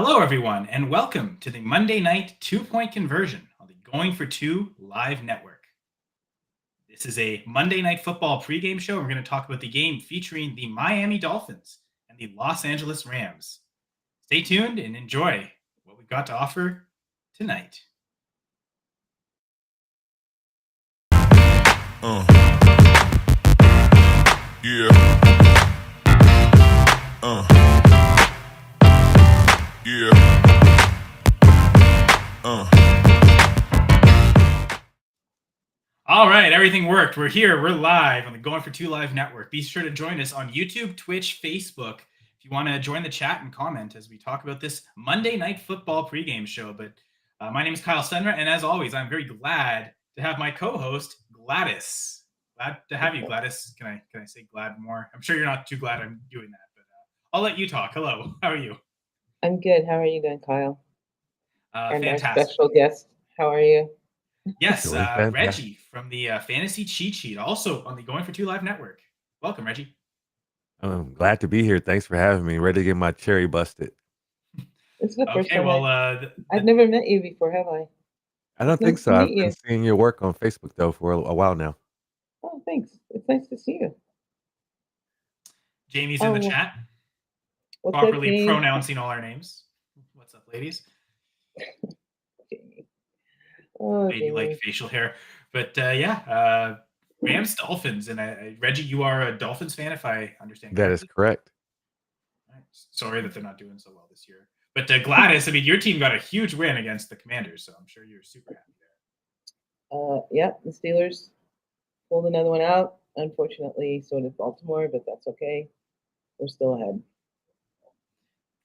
Hello, everyone, and welcome to the Monday night two-point conversion on the Going for Two live network. This is a Monday night football pregame show. We're going to talk about the game featuring the Miami Dolphins and the Los Angeles Rams. Stay tuned and enjoy what we've got to offer tonight. Yeah. Yeah. All right, everything worked. We're here. We're live on the Going for Two live network. Be sure to join us on YouTube, Twitch, Facebook if you want to join the chat and comment as we talk about this Monday night football pregame show. But my name is Kyle Senra, and as always, I'm very glad to have my co-host Gladys. Glad to have you, Gladys. Can I say glad more? I'm sure you're not too glad I'm doing that, but I'll let you talk. Hello, how are you? I'm good. How are you doing, Kyle? And Fantastic. our special guest, how are you? Yes, Reggie from the Fantasy Cheat Sheet, also on the Going for Two Live network. Welcome, Reggie. I'm glad to be here. Thanks for having me. Ready to get my cherry busted. This is the first time I've never met you before, have I? I don't think so. I've been seeing your work on Facebook, though, for a while now. Oh, thanks. It's nice to see you. Jamie's in the chat, properly pronouncing all our names. What's up, ladies? Jamie. Maybe like facial hair. But Rams, Dolphins. And Reggie, you are a Dolphins fan, if I understand correctly. That is correct. Right. Sorry that they're not doing so well this year. But Gladys, I mean, your team got a huge win against the Commanders, so I'm sure you're super happy there. Yeah, the Steelers pulled another one out. Unfortunately, so did Baltimore, but that's okay. We're still ahead.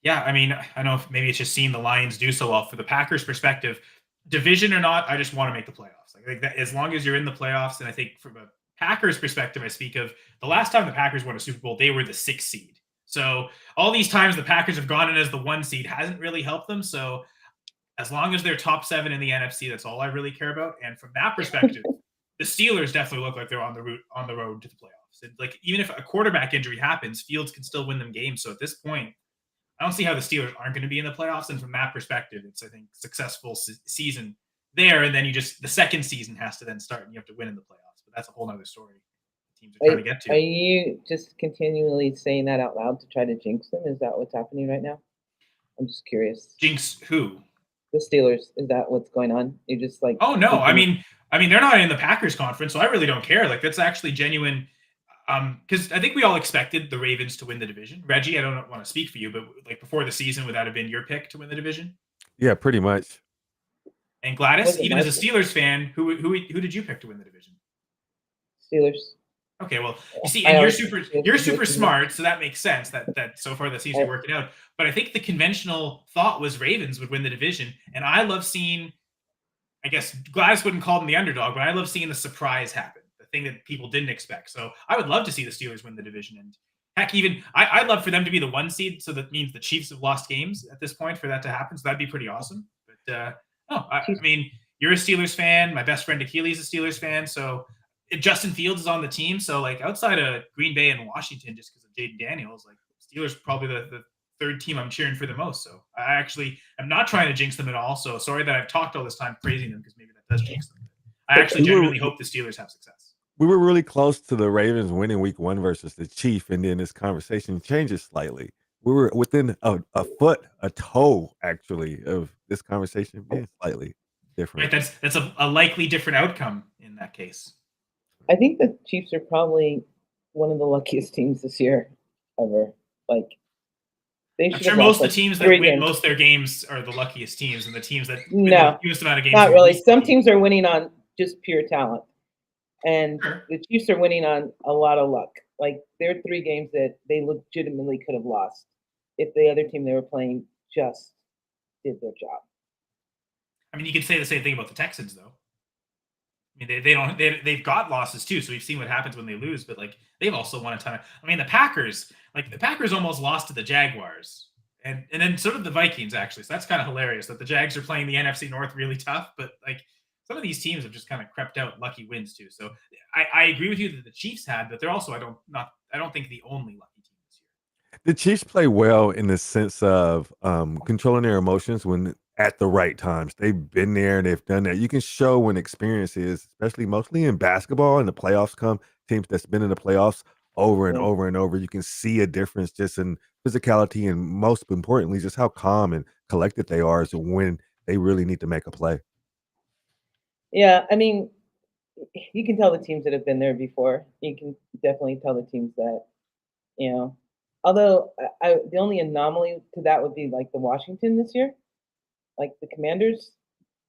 Yeah, I mean, I know if maybe it's just seeing the Lions do so well. For the Packers' perspective, division or not, I just want to make the playoffs. Like that, as long as you're in the playoffs, and I think from a Packers perspective, I speak of the last time the Packers won a Super Bowl, they were the 6th seed. So all these times the Packers have gone in as the 1 seed hasn't really helped them. So as long as they're top 7 in the NFC, that's all I really care about. And from that perspective, the Steelers definitely look like they're on the road to the playoffs. And like even if a quarterback injury happens, Fields can still win them games. So at this point, I don't see how the Steelers aren't going to be in the playoffs. And from that perspective, it's, I think, successful season there. And then the second season has to then start and you have to win in the playoffs. But that's a whole other story teams are trying to get to. Are you just continually saying that out loud to try to jinx them? Is that what's happening right now? I'm just curious. Jinx who? The Steelers. Is that what's going on? You're just like, oh no, I mean they're not in the Packers conference, so I really don't care. Like that's actually genuine. Because I think we all expected the Ravens to win the division. Reggie, I don't want to speak for you, but like before the season, would that have been your pick to win the division? Yeah, pretty much. And Gladys, even as a Steelers fan, who did you pick to win the division? Steelers. Okay, well, you see, and you're super smart, so that makes sense. That so far that seems to be working out. But I think the conventional thought was Ravens would win the division, and I love seeing. I guess Gladys wouldn't call them the underdog, but I love seeing the surprise happen, the thing that people didn't expect. So I would love to see the Steelers win the division, and heck, even I'd love for them to be the 1 seed. So that means the Chiefs have lost games at this point for that to happen. So that'd be pretty awesome. But I mean, you're a Steelers fan. My best friend Achilles is a Steelers fan, so. Justin Fields is on the team, so like outside of Green Bay and Washington, just because of Jaden Daniels, like Steelers probably the third team I'm cheering for the most. So I actually am not trying to jinx them at all. So sorry that I've talked all this time praising them because maybe that does jinx them. I actually genuinely hope the Steelers have success. We were really close to the Ravens winning week 1 versus the Chiefs, and then this conversation changes slightly. We were within a foot, a toe, actually, of this conversation being slightly different. Right, that's a likely different outcome in that case. I think the Chiefs are probably one of the luckiest teams this year ever. Like, I'm sure most of the teams that win most of their games are the luckiest teams, and the teams that win the fewest amount of games. Not really. Some teams are winning on just pure talent, and the Chiefs are winning on a lot of luck. Like, there are 3 games that they legitimately could have lost if the other team they were playing just did their job. I mean, you could say the same thing about the Texans, though. I mean, they've got losses too, so we've seen what happens when they lose. But like they've also won a ton of. I mean, the Packers almost lost to the Jaguars, and then so did the Vikings actually. So that's kind of hilarious that the Jags are playing the NFC North really tough. But like some of these teams have just kind of crept out lucky wins too. So I agree with you that the Chiefs had, but they're also I don't think the only lucky team this year. The Chiefs play well in the sense of controlling their emotions when at the right times. They've been there, they've done that. You can show when experience is, especially mostly in basketball, and the playoffs come. Teams that's been in the playoffs over and Yeah. over and over. You can see a difference just in physicality and most importantly, just how calm and collected they are is when they really need to make a play. Yeah, I mean, you can tell the teams that have been there before. You can definitely tell the teams that, you know. Although the only anomaly to that would be like the Washington this year, like the Commanders.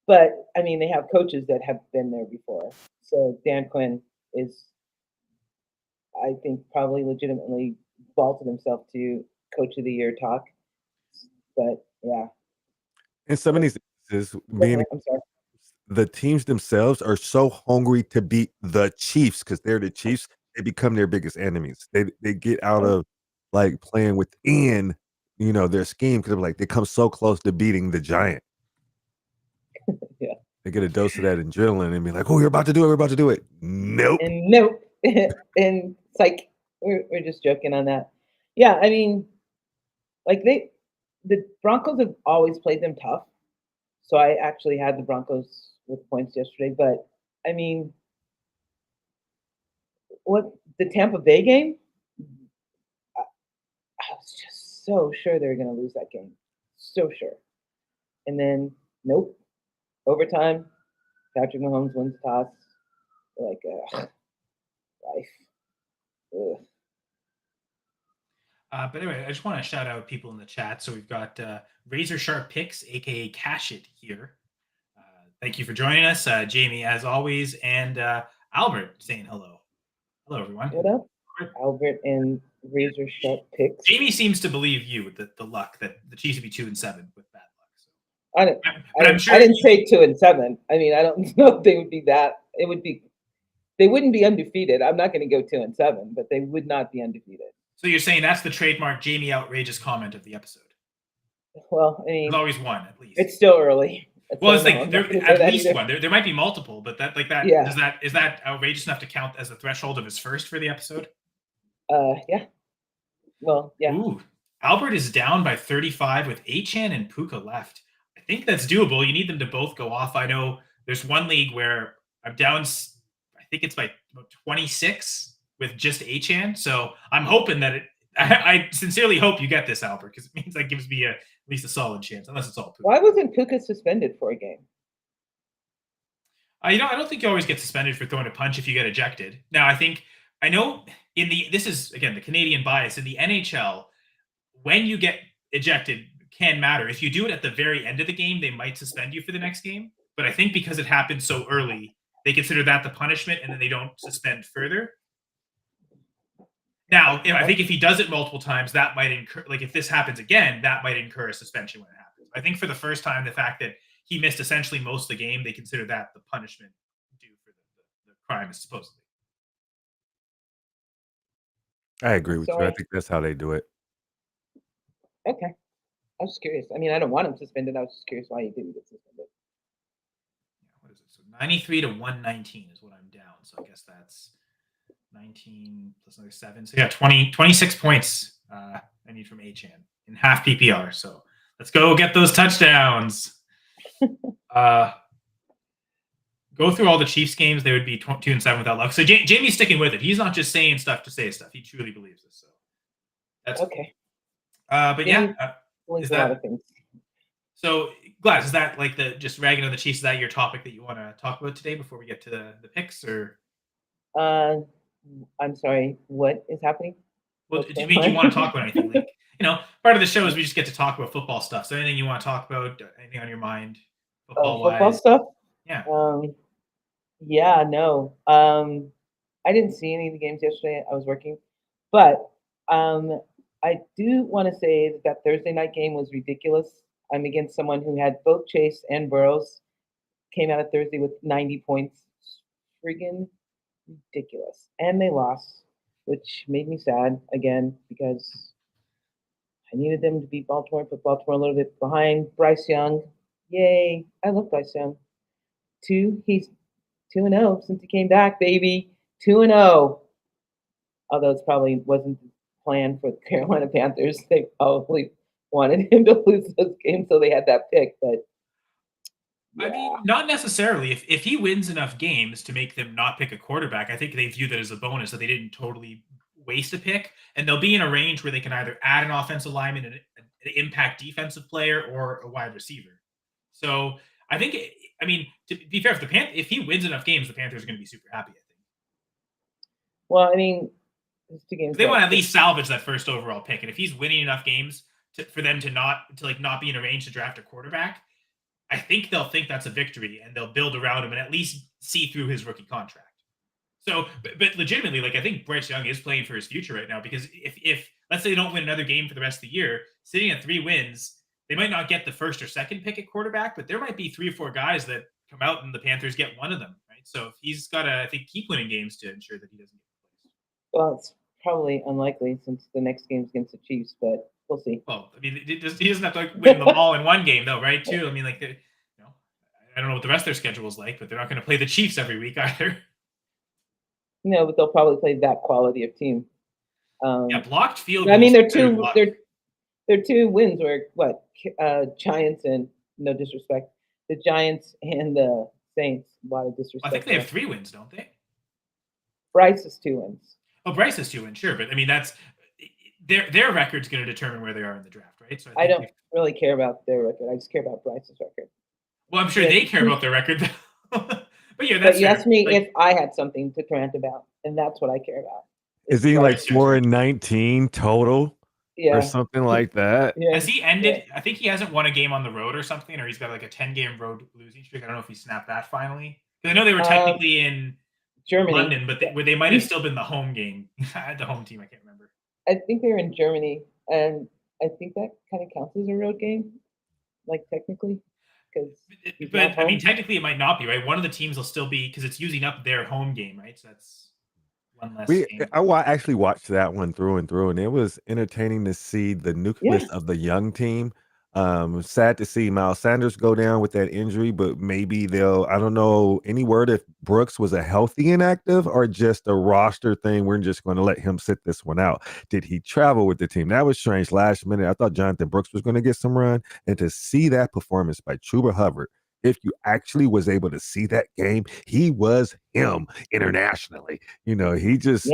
But I mean, they have coaches that have been there before. So Dan Quinn is, I think, probably legitimately vaulted himself to Coach of the Year talk. But yeah, In some of these instances, go being ahead. I'm sorry. the teams themselves are so hungry to beat the Chiefs because they're the Chiefs, they become their biggest enemies. They get out Oh, of like playing within, their scheme because like they come so close to beating the giant. yeah. They get a dose of that adrenaline and be like, "Oh, you're about to do it. We're about to do it." Nope. And nope. And psych. We're just joking on that. Yeah, I mean, like the Broncos have always played them tough. So I actually had the Broncos with points yesterday. But I mean, what the Tampa Bay game? I was just so sure they were going to lose that game. So sure. And then, nope. Overtime, Patrick Mahomes wins the toss. Like, life. Ugh. But anyway, I just want to shout out people in the chat. So we've got Razor Sharp Picks, aka Cash It, here. Thank you for joining us, Jamie, as always, and Albert saying hello. Hello, everyone. What up? Albert and Razor Sharp Picks. Jamie seems to believe you with the luck that the Chiefs would be 2-7 with bad luck. So. I didn't say 2-7. I mean, I don't know if they would be that. It would be. They wouldn't be undefeated. I'm not going to go 2-7, but they would not be undefeated. So you're saying that's the trademark Jamie outrageous comment of the episode? Well, I mean, there's always one at least. It's still early. Well, it's like there at least one. There might be multiple, but that Yeah. is that outrageous enough to count as the threshold of his first for the episode? Yeah. Well, yeah. Ooh, Albert is down by 35 with Achan and Puka left. I think that's doable. You need them to both go off. I know there's one league where I'm down. I think it's by about 26 with just Achan. So I'm hoping that I sincerely hope you get this, Albert, because it means that gives me at least a solid chance, unless it's all Puka. Why wasn't Puka suspended for a game? I don't think you always get suspended for throwing a punch if you get ejected. Now, I know this is again the Canadian bias in the NHL. When you get ejected can matter. If you do it at the very end of the game, they might suspend you for the next game. But I think because it happened so early, they consider that the punishment, and then they don't suspend further. Now, I think if he does it multiple times, that might incur, like if this happens again, that might incur a suspension when it happens. I think for the first time, the fact that he missed essentially most of the game, they consider that the punishment due for the crime, is supposedly. I agree with you. I think that's how they do it. Okay. I was curious. I mean, I don't want him suspended. I was just curious why he didn't get suspended. What is it? So 93 to 119 is what I'm down. So I guess that's 19 plus another 7. So yeah, 26 points I need from Achan in half PPR. So let's go get those touchdowns. Go through all the Chiefs games. They would be 2-7 without luck. So Jamie's sticking with it. He's not just saying stuff to say stuff. He truly believes this. So that's okay. But yeah, is that a lot of things. So Gladys, is that like just ragging on the Chiefs? Is that your topic that you want to talk about today before we get to the picks? Or I'm sorry. What is happening? Well, do you want to talk about anything? Like, part of the show is we just get to talk about football stuff. So anything you want to talk about, anything on your mind, football stuff? Yeah. Yeah, no. I didn't see any of the games yesterday. I was working. But I do want to say that Thursday night game was ridiculous. I'm against someone who had both Chase and Burrows. Came out of Thursday with 90 points. Friggin' ridiculous. And they lost, which made me sad again because I needed them to beat Baltimore, put Baltimore a little bit behind. Bryce Young, yay. I love Bryce Young. He's 2-0 since he came back, baby. 2-0. Although it probably wasn't plan for the Carolina Panthers. They probably wanted him to lose those games, so they had that pick. But I mean, not necessarily. If he wins enough games to make them not pick a quarterback, I think they view that as a bonus that they didn't totally waste a pick, and they'll be in a range where they can either add an offensive lineman, an impact defensive player, or a wide receiver. So I think, I mean, to be fair, if he wins enough games, the Panthers are going to be super happy. I think well, I mean, there's 2 games they want to left. at least salvage that first overall pick, and if he's winning enough games for them to not be in a range to draft a quarterback, I think they'll think that's a victory and they'll build around him and at least see through his rookie contract. So, but legitimately, like I think Bryce Young is playing for his future right now because if let's say they don't win another game for the rest of the year, sitting at 3 wins, they might not get the first or second pick at quarterback, but there might be 3 or 4 guys that come out and the Panthers get one of them, right? So he's got to, I think, keep winning games to ensure that he doesn't get replaced. Well, it's probably unlikely since the next game's against the Chiefs, but we'll see. Well, I mean, he doesn't have to like, win them all in one game, though, right? Too. I mean, like, I don't know what the rest of their schedule is like, but they're not going to play the Chiefs every week either. No, but they'll probably play that quality of team. Yeah, blocked field. I mean, they're 2 wins were what Giants and no disrespect, the Giants and the Saints. A lot of disrespect. I think they have 3 wins, don't they? Bryce is 2 wins. Oh, Bryce has 2 wins, sure, but I mean that's their record's going to determine where they are in the draft, right? So I don't really care about their record. I just care about Bryce's record. Well, I'm sure they care about their record, but yeah, but you asked me if I had something to rant about, and that's what I care about. Is he like 4-19 total? Yeah. Or something like that? Yeah. Has he ended? Yeah. I think he hasn't won a game on the road or something, or he's got like a 10-game road losing streak. I don't know if he snapped that finally. Because I know they were technically in Germany, London, but they might have still been the home game, the home team. I can't remember. I think they were in Germany, and I think that kind of counts as a road game, like technically. But I mean, technically, it might not be right. One of the teams will still be because it's using up their home game, right? So that's one less game. I actually watched that one through and through, and it was entertaining to see the nucleus of the young team. Sad to see Miles Sanders go down with that injury, but maybe I don't know any word if Brooks was a healthy inactive or just a roster thing. We're just going to let him sit this one out. Did he travel with the team? That was strange. Last minute, I thought Jonathan Brooks was going to get some run, and to see that performance by Chuba Hubbard, if you actually was able to see that game, he was him internationally. He just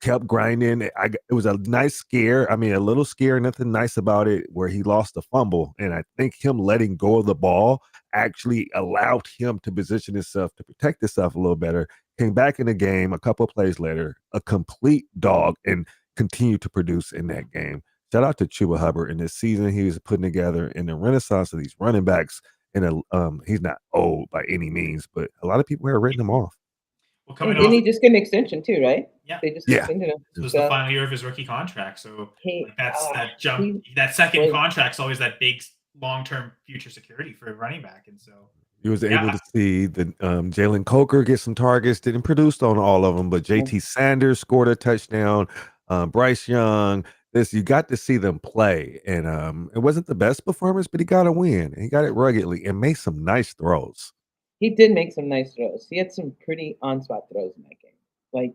kept grinding. It was a nice scare. I mean, a little scare, nothing nice about it, where he lost a fumble. And I think him letting go of the ball actually allowed him to position himself to protect himself a little better. Came back in the game a couple of plays later, a complete dog, and continued to produce in that game. Shout out to Chuba Hubbard in this season he was putting together in the renaissance of these running backs. And he's not old by any means, but a lot of people have written him off. Well, didn't he just get an extension too, right? Yeah, they just extended him. This was the final year of his rookie contract, so that jump. That second contract's always that big long-term future security for a running back, and so he was able to see the Jalen Coker get some targets. Didn't produce on all of them, but JT Sanders scored a touchdown. Bryce Young. You got to see them play, and it wasn't the best performance, but he got a win. He got it ruggedly and made some nice throws. He did make some nice throws. He had some pretty on-spot throws in that game. Like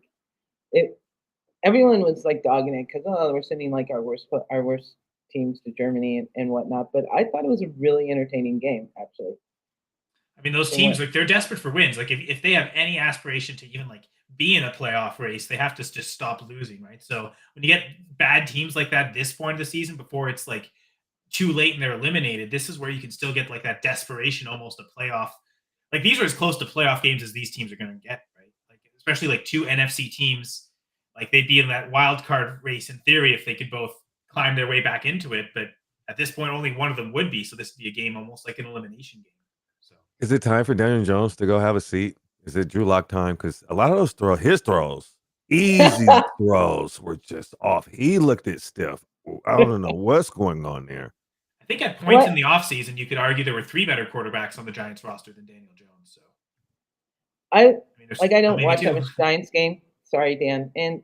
everyone was like dogging it because we're sending like our worst teams to Germany and whatnot. But I thought it was a really entertaining game, actually. I mean, those teams they're desperate for wins. Like if they have any aspiration to even like be in a playoff race, they have to just stop losing, right? So when you get bad teams like that this point of the season, before it's like too late and they're eliminated, this is where you can still get like that desperation, almost a playoff. Like these are as close to playoff games as these teams are going to get, right? Like especially like 2 NFC teams, like they'd be in that wild card race in theory if they could both climb their way back into it. But at this point, only one of them would be. So this would be a game almost like an elimination game. So is it time for Daniel Jones to go have a seat? Is it Drew Lock time? Because a lot of those his throws, easy throws, were just off. He looked at stiff. I don't know what's going on there. I think at points in the offseason, you could argue there were 3 better quarterbacks on the Giants roster than Daniel Jones. So I don't watch that much Giants game. Sorry, Dan. And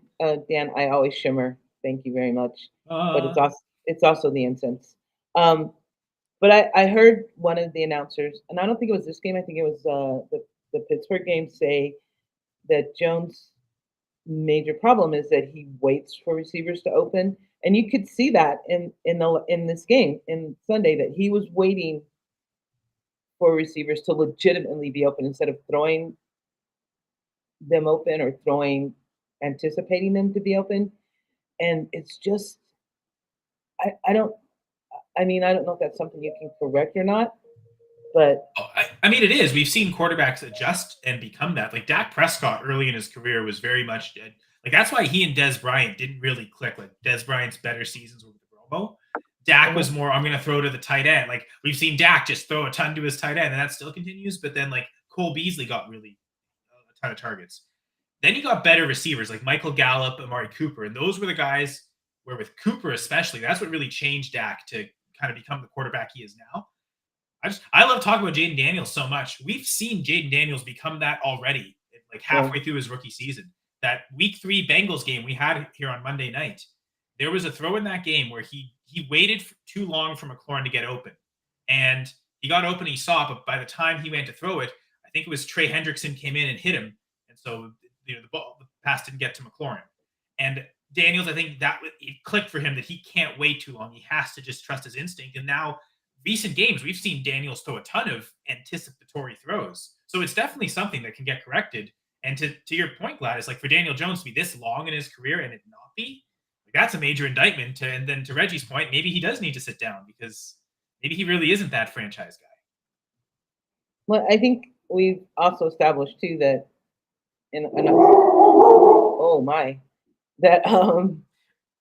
Dan, I always shimmer. Thank you very much. But it's also the incense. But I heard one of the announcers, and I don't think it was this game. I think it was the Pittsburgh game, say that Jones major problem is that he waits for receivers to open, and you could see that in this game in Sunday that he was waiting for receivers to legitimately be open instead of throwing them open or anticipating them to be open. And it's just, I don't, I mean, I don't know if that's something you can correct or not, but I mean, it is. We've seen quarterbacks adjust and become that. Like Dak Prescott early in his career was very much like that's why he and Des Bryant didn't really click. Like Des Bryant's better seasons were with Romo. Dak was more, I'm going to throw to the tight end. Like we've seen Dak just throw a ton to his tight end, and that still continues. But then like Cole Beasley got really a ton of targets. Then you got better receivers like Michael Gallup, Amari Cooper, and those were the guys where with Cooper especially, that's what really changed Dak to kind of become the quarterback he is now. I love talking about Jaden Daniels so much. We've seen Jaden Daniels become that already, like halfway through his rookie season. That week 3 Bengals game we had here on Monday night, there was a throw in that game where he waited too long for McLaurin to get open. And he got open, he saw it, but by the time he went to throw it, I think it was Trey Hendrickson came in and hit him. And so the pass didn't get to McLaurin. And Daniels, I think that it clicked for him that he can't wait too long. He has to just trust his instinct. And now recent games, we've seen Daniels throw a ton of anticipatory throws. So it's definitely something that can get corrected. And to your point, Gladys, like for Daniel Jones to be this long in his career and it not be, like that's a major indictment. And then to Reggie's point, maybe he does need to sit down because maybe he really isn't that franchise guy. Well, I think we've also established too that oh my, that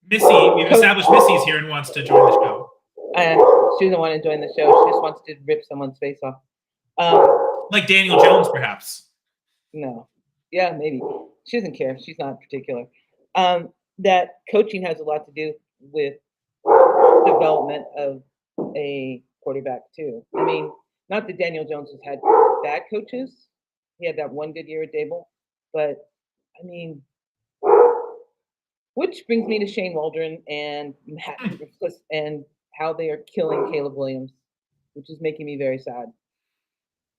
Missy, we've established Missy's here and wants to join the show. She doesn't want to join the show. She just wants to rip someone's face off. Like Daniel Jones, perhaps. No. Yeah, maybe. She doesn't care. She's not particular. That coaching has a lot to do with development of a quarterback too. I mean, not that Daniel Jones has had bad coaches. He had that one good year at Dable. But, I mean, which brings me to Shane Waldron and Matt and how they are killing Caleb Williams, which is making me very sad.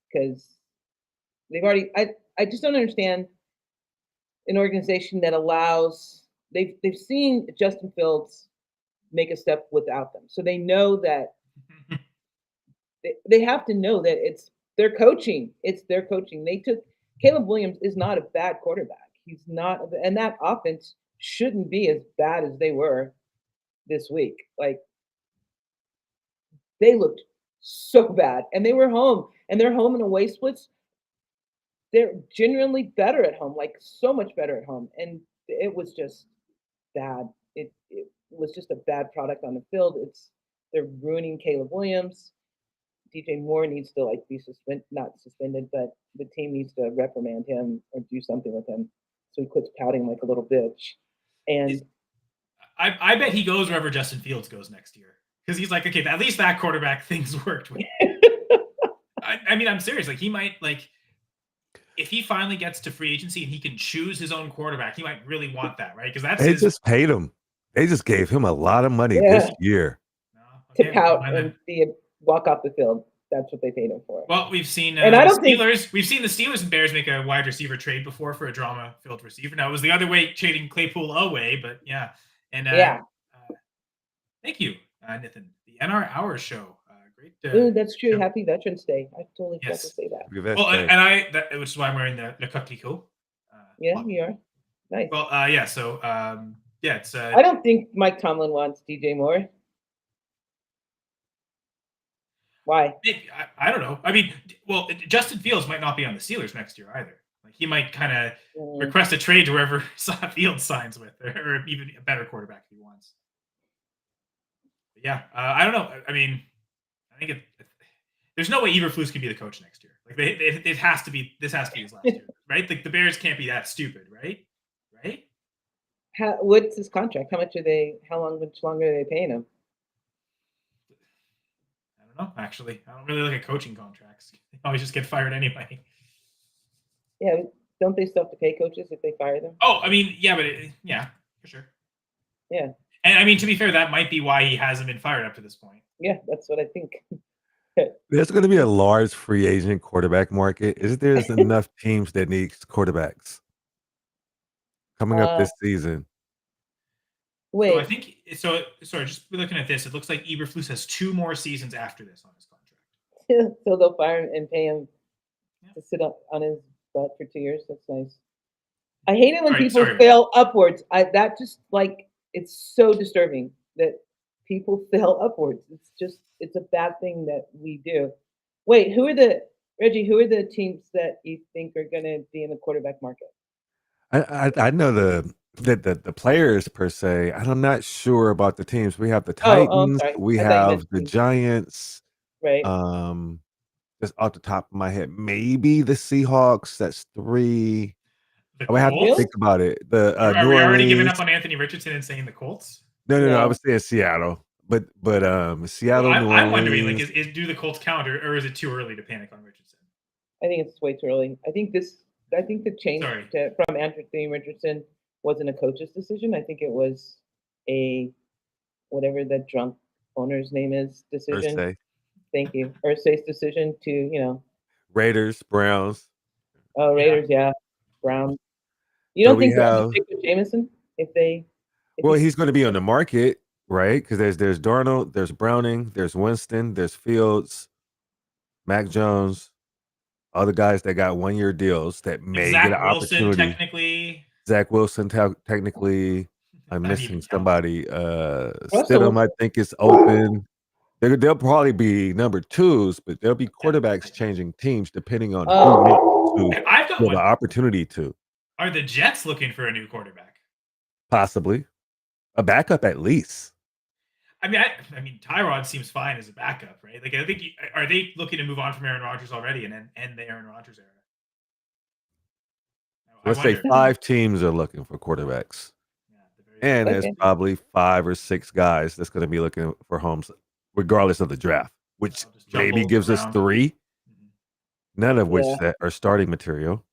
Because they've already, I just don't understand an organization that allows, they've seen Justin Fields make a step without them. So they know that they have to know that it's their coaching. It's their coaching. Caleb Williams is not a bad quarterback. He's not, and that offense shouldn't be as bad as they were this week. Like, they looked so bad, and they were home, and their home and away splits, they're genuinely better at home, like so much better at home. And it was just bad. It was just a bad product on the field. They're ruining Caleb Williams. DJ Moore needs to like be not suspended, but the team needs to reprimand him or do something with him so he quits pouting like a little bitch. And I bet he goes wherever Justin Fields goes next year because he's like, okay, at least that quarterback things worked with. I mean, I'm serious. Like he might like if he finally gets to free agency and he can choose his own quarterback, he might really want that, right? Because they just paid him. They just gave him a lot of money this year to pout and walk off the field. That's what they paid him for. Well, we've seen and I don't we've seen the Steelers and Bears make a wide receiver trade before for a drama-filled receiver. Now it was the other way, trading Claypool away, but yeah. And thank you, Nathan. The NR Hour show. Great. That's true. Show. Happy Veterans Day. I totally forgot to say that. Well, and which is why I'm wearing the coquelicot. Yeah, you are. Nice. Well, yeah. So, yeah, it's. I don't think Mike Tomlin wants DJ Moore. Why? I don't know. I mean, well, Justin Fields might not be on the Steelers next year either. Like he might kind of request a trade to wherever Fields signs with, or even a better quarterback if he wants. But yeah, I don't know. I mean, I think there's no way Eberflus can be the coach next year. Like it has to be. This has to be his last year, right? Like the Bears can't be that stupid, right? Right? What's his contract? How much longer are they paying him? No, actually, I don't really look at coaching contracts. They always just get fired anyway. Yeah, don't they still have to pay coaches if they fire them? Oh, I mean, yeah, but yeah, for sure. Yeah, and I mean, to be fair, that might be why he hasn't been fired up to this point. Yeah, that's what I think. There's going to be a large free agent quarterback market. Is there enough teams that need quarterbacks? coming up this season. Wait. So I think sorry, just looking at this, it looks like Eberflus has 2 more seasons after this on his contract. So they'll fire him and pay him to sit up on his butt for 2 years. That's nice. I hate it when people fail upwards. That just like it's so disturbing that people fail upwards. It's a bad thing that we do. Wait, Reggie, who are the teams that you think are gonna be in the quarterback market? I know the players per se. I'm not sure about the teams. We have the Titans, we have the Giants. Right. Just off the top of my head, maybe the Seahawks. That's 3. I would have to think about it. Are we already giving up on Anthony Richardson and saying the Colts? No. I was saying Seattle, but Seattle. Well, I'm wondering, like, do the Colts count, or is it too early to panic on Richardson? I think it's way too early. I think the change from Anthony Richardson wasn't a coach's decision. I think it was a whatever the drunk owner's name is decision. Irsay. Thank you. Irsay's decision to Raiders, Browns. Oh, Raiders, yeah. Browns. You don't think Browns would pick Jameson if they? Well, he's going to be on the market, right? Because there's Darnold, there's Browning, there's Winston, there's Fields, Mac Jones, all the guys that got 1-year deals that may get an opportunity. Technically. Zach Wilson, technically. I'm missing somebody. Stidham, I think, is open. They'll probably be number 2s, but there'll be quarterbacks changing teams depending on who I've got the opportunity to. Are the Jets looking for a new quarterback? Possibly. A backup at least. I mean, Tyrod seems fine as a backup, right? Like, I think are they looking to move on from Aaron Rodgers already and end the Aaron Rodgers era? Let's say 5 teams are looking for quarterbacks. And there's probably 5 or 6 guys that's going to be looking for homes, regardless of the draft, which maybe gives us 3, none of which that are starting material.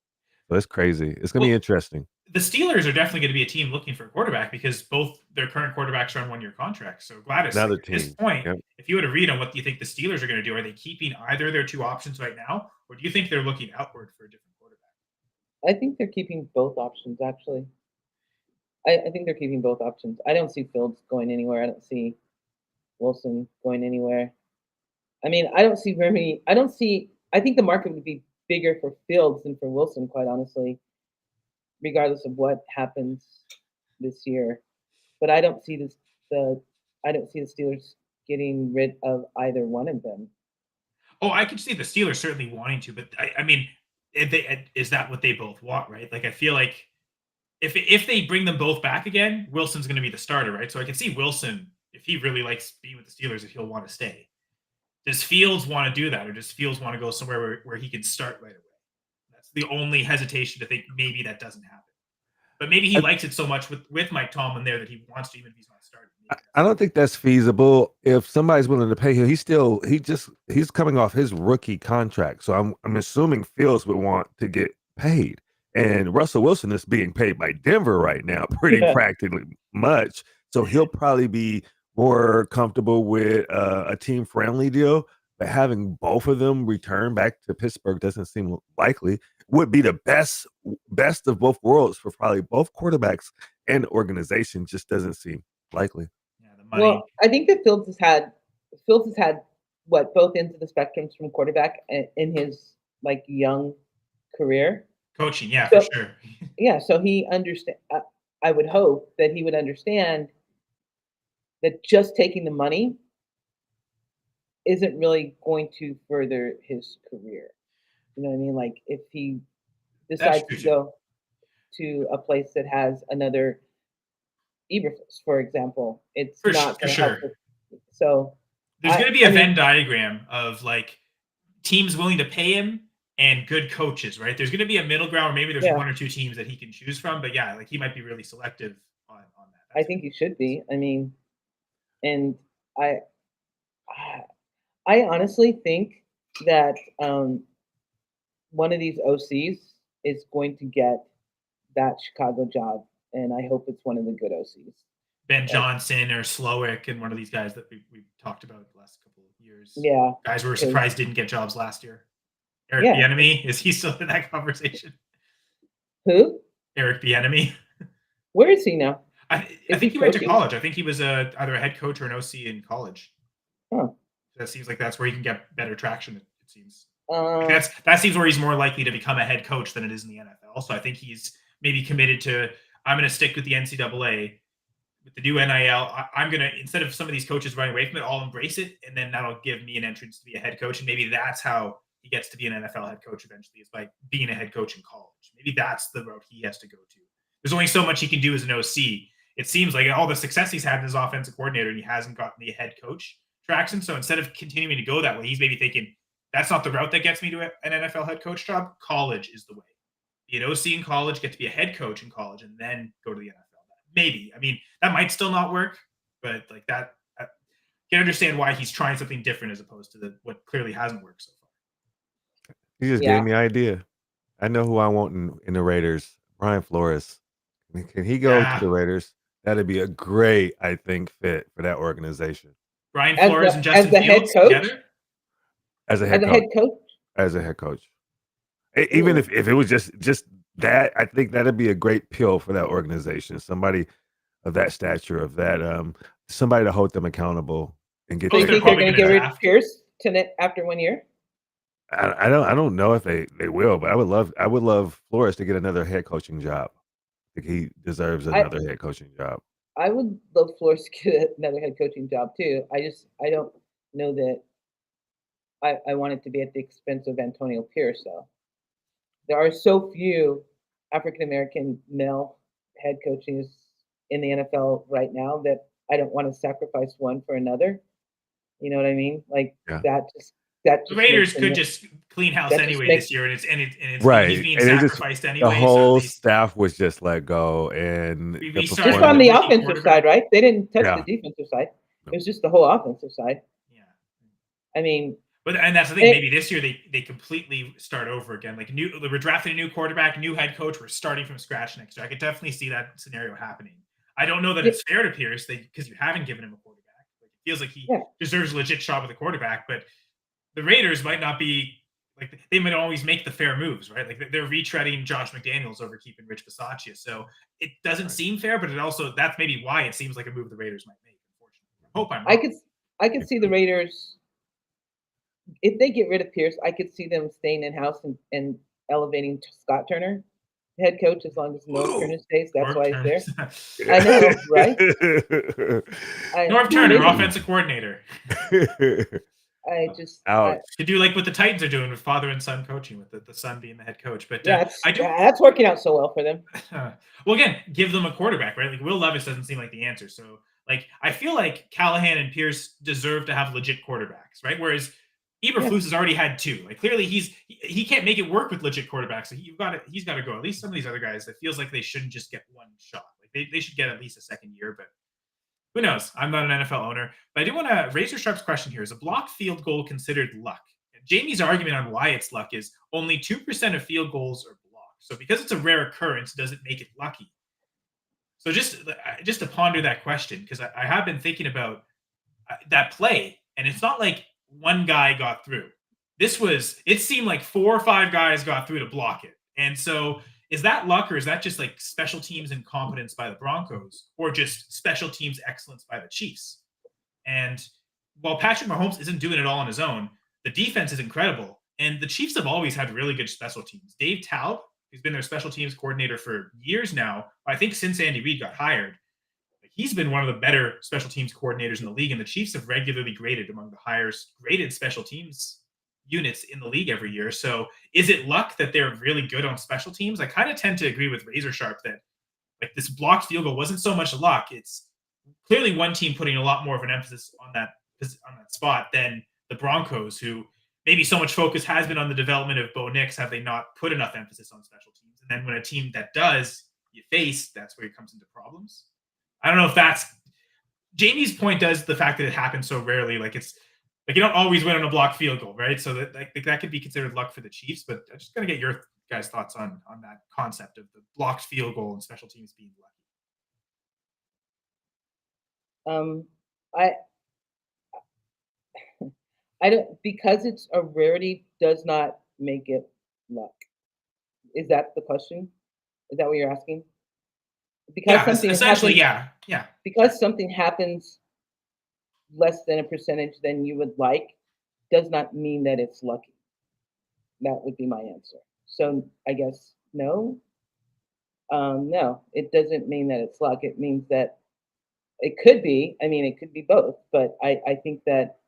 So it's crazy. It's going to be interesting. The Steelers are definitely going to be a team looking for a quarterback because both their current quarterbacks are on 1-year contracts. So Gladys, at this point, if you were to read on what do you think the Steelers are going to do, are they keeping either of their 2 options right now, or do you think they're looking outward for a different quarterback? I think they're keeping both options, actually. I think they're keeping both options. I don't see Fields going anywhere. I don't see Wilson going anywhere. I mean, I think the market would be bigger for Fields than for Wilson, quite honestly, regardless of what happens this year. But I don't see the Steelers getting rid of either one of them. Oh, I could see the Steelers certainly wanting to, but I mean, is that what they both want, right? Like, I feel like if they bring them both back again, Wilson's going to be the starter, right? So I can see Wilson, if he really likes being with the Steelers, if he'll want to stay. Does Fields want to do that, or does Fields want to go somewhere where he can start right away? That's the only hesitation to think maybe that doesn't happen. But maybe he likes it so much with Mike Tomlin there that he wants to, even if he's not starting. I don't think that's feasible. If somebody's willing to pay him, he's coming off his rookie contract. So I'm assuming Fields would want to get paid. And Russell Wilson is being paid by Denver right now, pretty practically much. So he'll probably be more comfortable with a team-friendly deal. But having both of them return back to Pittsburgh doesn't seem likely. Would be the best of both worlds for probably both quarterbacks and organization. Just doesn't seem likely. Yeah, the money. Well, I think that Fields has had both ends of the spectrums from quarterback in his like young career. Coaching, for sure. Yeah, so he understand. I would hope that he would understand that just taking the money isn't really going to further his career. You know what I mean? Like if he decides to go to a place that has another Eberflus, for example, it's not going to help. So there's going to be a Venn diagram of like teams willing to pay him and good coaches, right? There's going to be a middle ground, or maybe there's 1 or 2 teams that he can choose from. But yeah, like he might be really selective on that. I think he should be. I mean, and I honestly think that one of these OCs is going to get that Chicago job, and I hope it's one of the good OCs. Ben Johnson or Slowick, and one of these guys that we talked about the last couple of years. Yeah, guys were surprised didn't get jobs last year. Eric Bieniemy, is he still in that conversation? Who? Eric Bieniemy. Where is he now? I Is think he he went to coaching? college. I think he was either a head coach or an OC in college. Huh. That seems like that's where he can get better traction. It seems. Uh, That seems where he's more likely to become a head coach than it is in the NFL. So I think he's maybe committed to, I'm going to stick with the NCAA with the new NIL. I'm going to, instead of some of these coaches running away from it, I'll embrace it, and then that'll give me an entrance to be a head coach, and maybe that's how he gets to be an NFL head coach eventually, is by being a head coach in college. Maybe that's the route he has to go to. There's only so much he can do as an OC. It seems like all the success he's had as offensive coordinator, and he hasn't gotten the head coach traction. So instead of continuing to go that way, he's maybe thinking, that's not the route that gets me to an NFL head coach job. College is the way. Be an OC in college, get to be a head coach in college, and then go to the NFL. Maybe. I mean, that might still not work, but like that, I can understand why he's trying something different as opposed to what clearly hasn't worked so far. You just gave me an idea. I know who I want in the Raiders. Brian Flores. Can he go to the Raiders? That'd be a great, I think, fit for that organization. Brian Flores and Justin Fields together? As a head coach. As a head coach. Even if it was just that, I think that'd be a great pill for that organization. Somebody of that stature, of that somebody to hold them accountable and get. Do you think they're going to get rid of Pierce after 1 year? I don't know if they will, but I would love Flores to get another head coaching job. I think he deserves another head coaching job. I would love Flores to get another head coaching job too. I don't know that I want it to be at the expense of Antonio Pierce, though. There are so few African American male head coaches in the NFL right now that I don't want to sacrifice one for another. You know what I mean? Like that just the Raiders could just clean house anyway this year, and it's right. He's being sacrificed anyway. The whole staff was just let go, and just on the offensive side, right? They didn't touch the defensive side. It was just the whole offensive side. Yeah, I mean, and that's the thing. Maybe this year they completely start over again. Like we're drafting a new quarterback, new head coach. We're starting from scratch next year. I could definitely see that scenario happening. I don't know that it's fair to Pierce because you haven't given him a quarterback. Like, it feels like he deserves a legit shot with a quarterback, but the Raiders might not be like, they might always make the fair moves, right? Like they're retreading Josh McDaniels over keeping Rich Bisaccia. So it doesn't seem fair, but that's maybe why it seems like a move the Raiders might make. Unfortunately, I hope I'm wrong. I could see the Raiders, if they get rid of Pierce, I could see them staying in house and elevating Scott Turner head coach as long as Norv Turner stays. That's why he's there. I know, right? Norv Turner, offensive coordinator. To do like what the Titans are doing with father and son coaching, with the son being the head coach. But that's working out so well for them. Well, again, give them a quarterback, right? Like Will Levis doesn't seem like the answer. So like I feel like Callahan and Pierce deserve to have legit quarterbacks, right? Whereas Eberflus has already had two. Like clearly he can't make it work with legit quarterbacks. So he's got to go. At least some of these other guys, it feels like they shouldn't just get one shot. Like they should get at least a second year, but who knows? I'm not an NFL owner, but I do want to raise your Sharp's question here. Is a blocked field goal considered luck? And Jamie's argument on why it's luck is only 2% of field goals are blocked. So because it's a rare occurrence, does it make it lucky? So just to ponder that question, because I have been thinking about that play, and it's not like one guy got through. It seemed like 4 or 5 guys got through to block it. And so is that luck, or is that just like special teams incompetence by the Broncos, or just special teams excellence by the Chiefs? And while Patrick Mahomes isn't doing it all on his own, the defense is incredible. And the Chiefs have always had really good special teams. Dave Taub, who's been their special teams coordinator for years now, I think since Andy Reid got hired, he's been one of the better special teams coordinators in the league. And the Chiefs have regularly graded among the highest graded special teams units in the league every year. So is it luck that they're really good on special teams? I kind of tend to agree with Razor Sharp that like this blocked field goal wasn't so much luck. It's clearly one team putting a lot more of an emphasis on that spot than the Broncos, who maybe so much focus has been on the development of Bo Nix. Have they not put enough emphasis on special teams? And then when a team that does you face, that's where it comes into problems. I don't know if that's Jamie's point. Does the fact that it happens so rarely, like it's like you don't always win on a blocked field goal, right? So that could be considered luck for the Chiefs. But I'm just gonna get your guys' thoughts on that concept of the blocked field goal and special teams being lucky. I don't, because it's a rarity does not make it luck. Is that the question? Is that what you're asking? because something essentially, happens, yeah. because something happens less than a percentage than you would like, does not mean that it's lucky. That would be my answer. So I guess no. No, it doesn't mean that it's luck. It means that it could be. I mean, it could be both. But I think that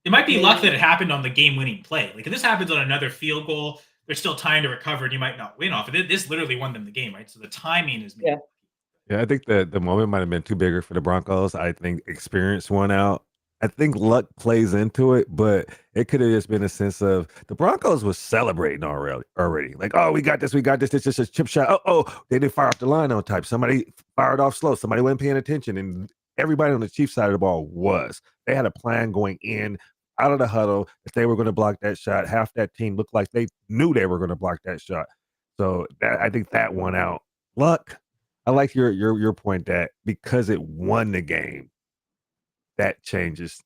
it might be luck that maybe, it happened on the game-winning play. Like if this happens on another field goal, there's still time to recover, and you might not win off of it. This literally won them the game, right? So the timing is maybe. yeah, Yeah, I think the moment might have been too bigger for the Broncos. I think experience won out. I think luck plays into it, but it could have just been a sense of the Broncos was celebrating already. Like, oh, we got this, we got this. It's just a chip shot. Oh, they didn't fire off the line on type. Somebody fired off slow. Somebody wasn't paying attention. And everybody on the Chiefs side of the ball was. They had a plan going in, out of the huddle. If they were going to block that shot, half that team looked like they knew they were going to block that shot. So I think that won out. Luck. I like your point that because it won the game, that changes.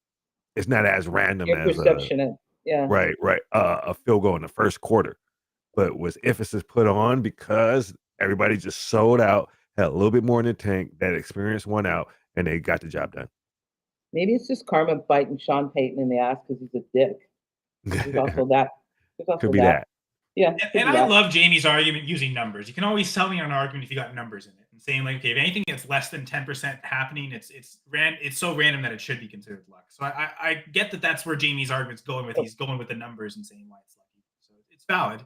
It's not as random your as perception. Yeah, right, a field goal in the first quarter, but was emphasis put on because everybody just sold out, had a little bit more in the tank, that experience won out, and they got the job done. maybe it's just karma biting Sean Payton in the ass because he's a dick. There's also that. There's also Could be that. that. Yeah, And I love Jamie's argument using numbers. You can always sell me on an argument if you got numbers in it, and saying like, okay, if anything that's less than 10% happening, it's so random that it should be considered luck. So I get that that's where Jamie's argument's going with. He's going with the numbers and saying why it's lucky. So it's valid.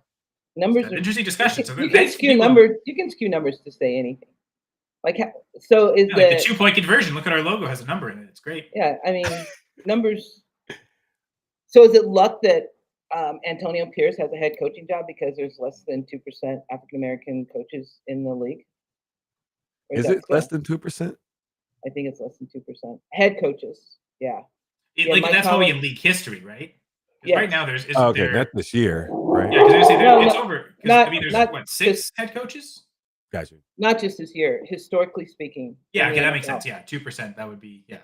Numbers It's interesting discussion. So you can skew numbers. You can skew numbers to say anything. Like so is like the 2-point conversion. Look at our logo has a number in it. It's great. Yeah, I mean numbers. So is it luck that Antonio Pierce has a head coaching job because there's less than 2% African American coaches in the league? Is it less than 2%? I think it's less than 2%. Head coaches, yeah. Like that's probably in league history, right? Yeah. Right now there's okay, not this year, right? Yeah, because it's over. I mean, there's what 6 head coaches. Gotcha. Not just this year, historically speaking. Yeah, okay, that makes sense. Yeah, 2%. That would be Yeah.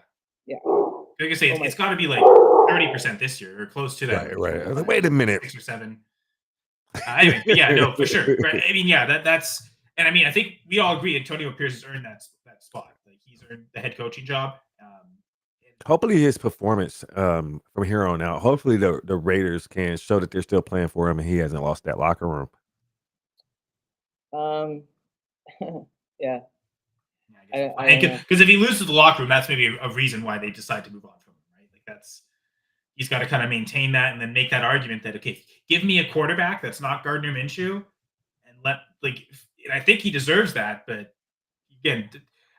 Like I say, it's got to be like 30% this year or close to that. Right. Like, wait a minute. 6 or 7. Anyway, yeah, no, for sure. Right. I mean, yeah, that's, and I mean, I think we all agree Antonio Pierce has earned that spot. Like he's earned the head coaching job. Hopefully his performance from here on out. Hopefully the Raiders can show that they're still playing for him and he hasn't lost that locker room. Yeah. Because if he loses the locker room, that's maybe a reason why they decide to move on from him, right? Like he's got to kind of maintain that and then make that argument that, okay, give me a quarterback that's not Gardner Minshew and I think he deserves that. But again,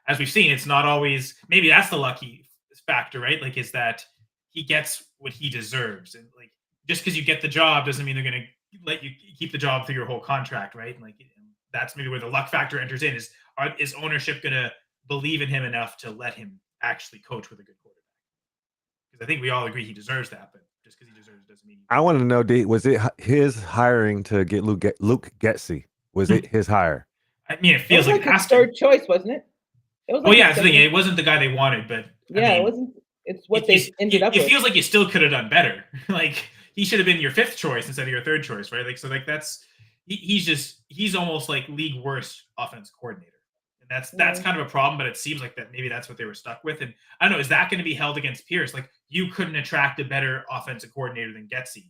as we've seen, it's not always, maybe that's the lucky factor, right? Like, is that he gets what he deserves. And like, just because you get the job doesn't mean they're going to let you keep the job through your whole contract, right? And like, that's maybe where the luck factor enters in is ownership going to believe in him enough to let him actually coach with a good quarterback? Because I think we all agree he deserves that, but just because he deserves it doesn't mean. I want to know, was it his hiring to get Luke Getsy? Was it his hire? I mean, it feels like his third choice, wasn't it? It's the thing. It wasn't the guy they wanted, but it wasn't. It's what they ended up with. It feels like you still could have done better. Like he should have been your 5th choice instead of your 3rd choice, right? Like so, like he's almost like league worst offense coordinator. And that's kind of a problem, but it seems like that maybe that's what they were stuck with. And I don't know, is that going to be held against Pierce? Like you couldn't attract a better offensive coordinator than Getsy,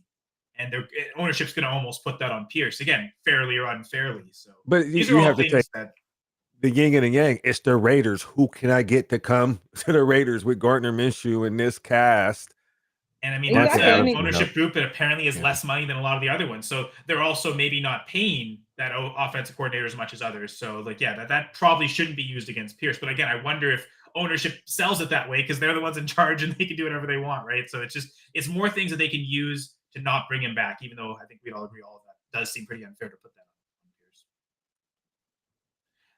and their ownership's going to almost put that on Pierce again, fairly or unfairly. So, but you have to take the yin and the yang. It's the Raiders. Who can I get to come to the Raiders with Gardner Minshew in this cast? And I mean, that's an ownership group that apparently has less money than a lot of the other ones. So they're also maybe not paying that offensive coordinator as much as others. So like, yeah, that probably shouldn't be used against Pierce. But again, I wonder if ownership sells it that way because they're the ones in charge and they can do whatever they want, right? So it's more things that they can use to not bring him back, even though I think we'd all agree all of that does seem pretty unfair to put that on Pierce.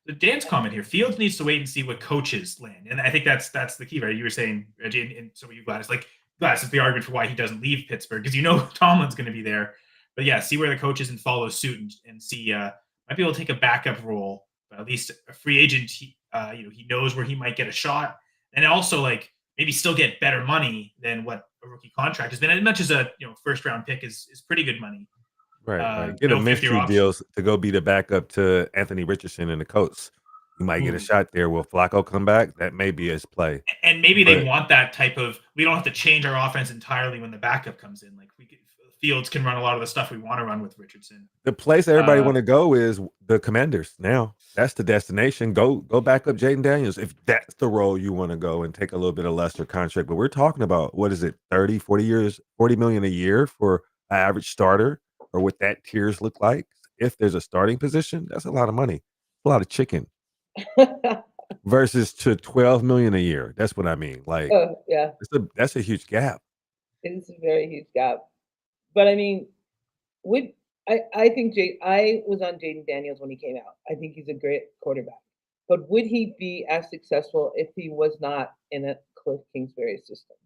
The Dan's comment here, Fields needs to wait and see what coaches land. And I think that's the key, right? You were saying, Reggie, and so were you, Gladys, like, that's the argument for why he doesn't leave Pittsburgh because Tomlin's going to be there. But yeah, see where the coaches and follow suit and see might be able to take a backup role, but at least a free agent. He knows where he might get a shot, and also like maybe still get better money than what a rookie contract has been. As much as a 1st round pick is pretty good money. Right. Get a no fifth-year mystery option. deals to go be the backup to Anthony Richardson and the Colts. You might get a shot there. Will Flacco come back? That may be his play. And maybe they But want that type of, we don't have to change our offense entirely when the backup comes in. Like Fields can run a lot of the stuff we want to run with Richardson. the place everybody want to go is the Commanders now. That's the destination. Go back up Jaden Daniels if that's the role you want to go and take a little bit of lesser contract. But we're talking about, what is it, 30, 40 years, 40 million a year for an average starter, or what that tiers look like. If there's a starting position, that's a lot of money. A lot of chicken. Versus to 12 million a year. That's what I mean. Like, yeah, that's a huge gap. it is a very huge gap. But I mean, I think I was on Jaden Daniels when he came out. I think he's a great quarterback. But would he be as successful if he was not in a Cliff Kingsbury system?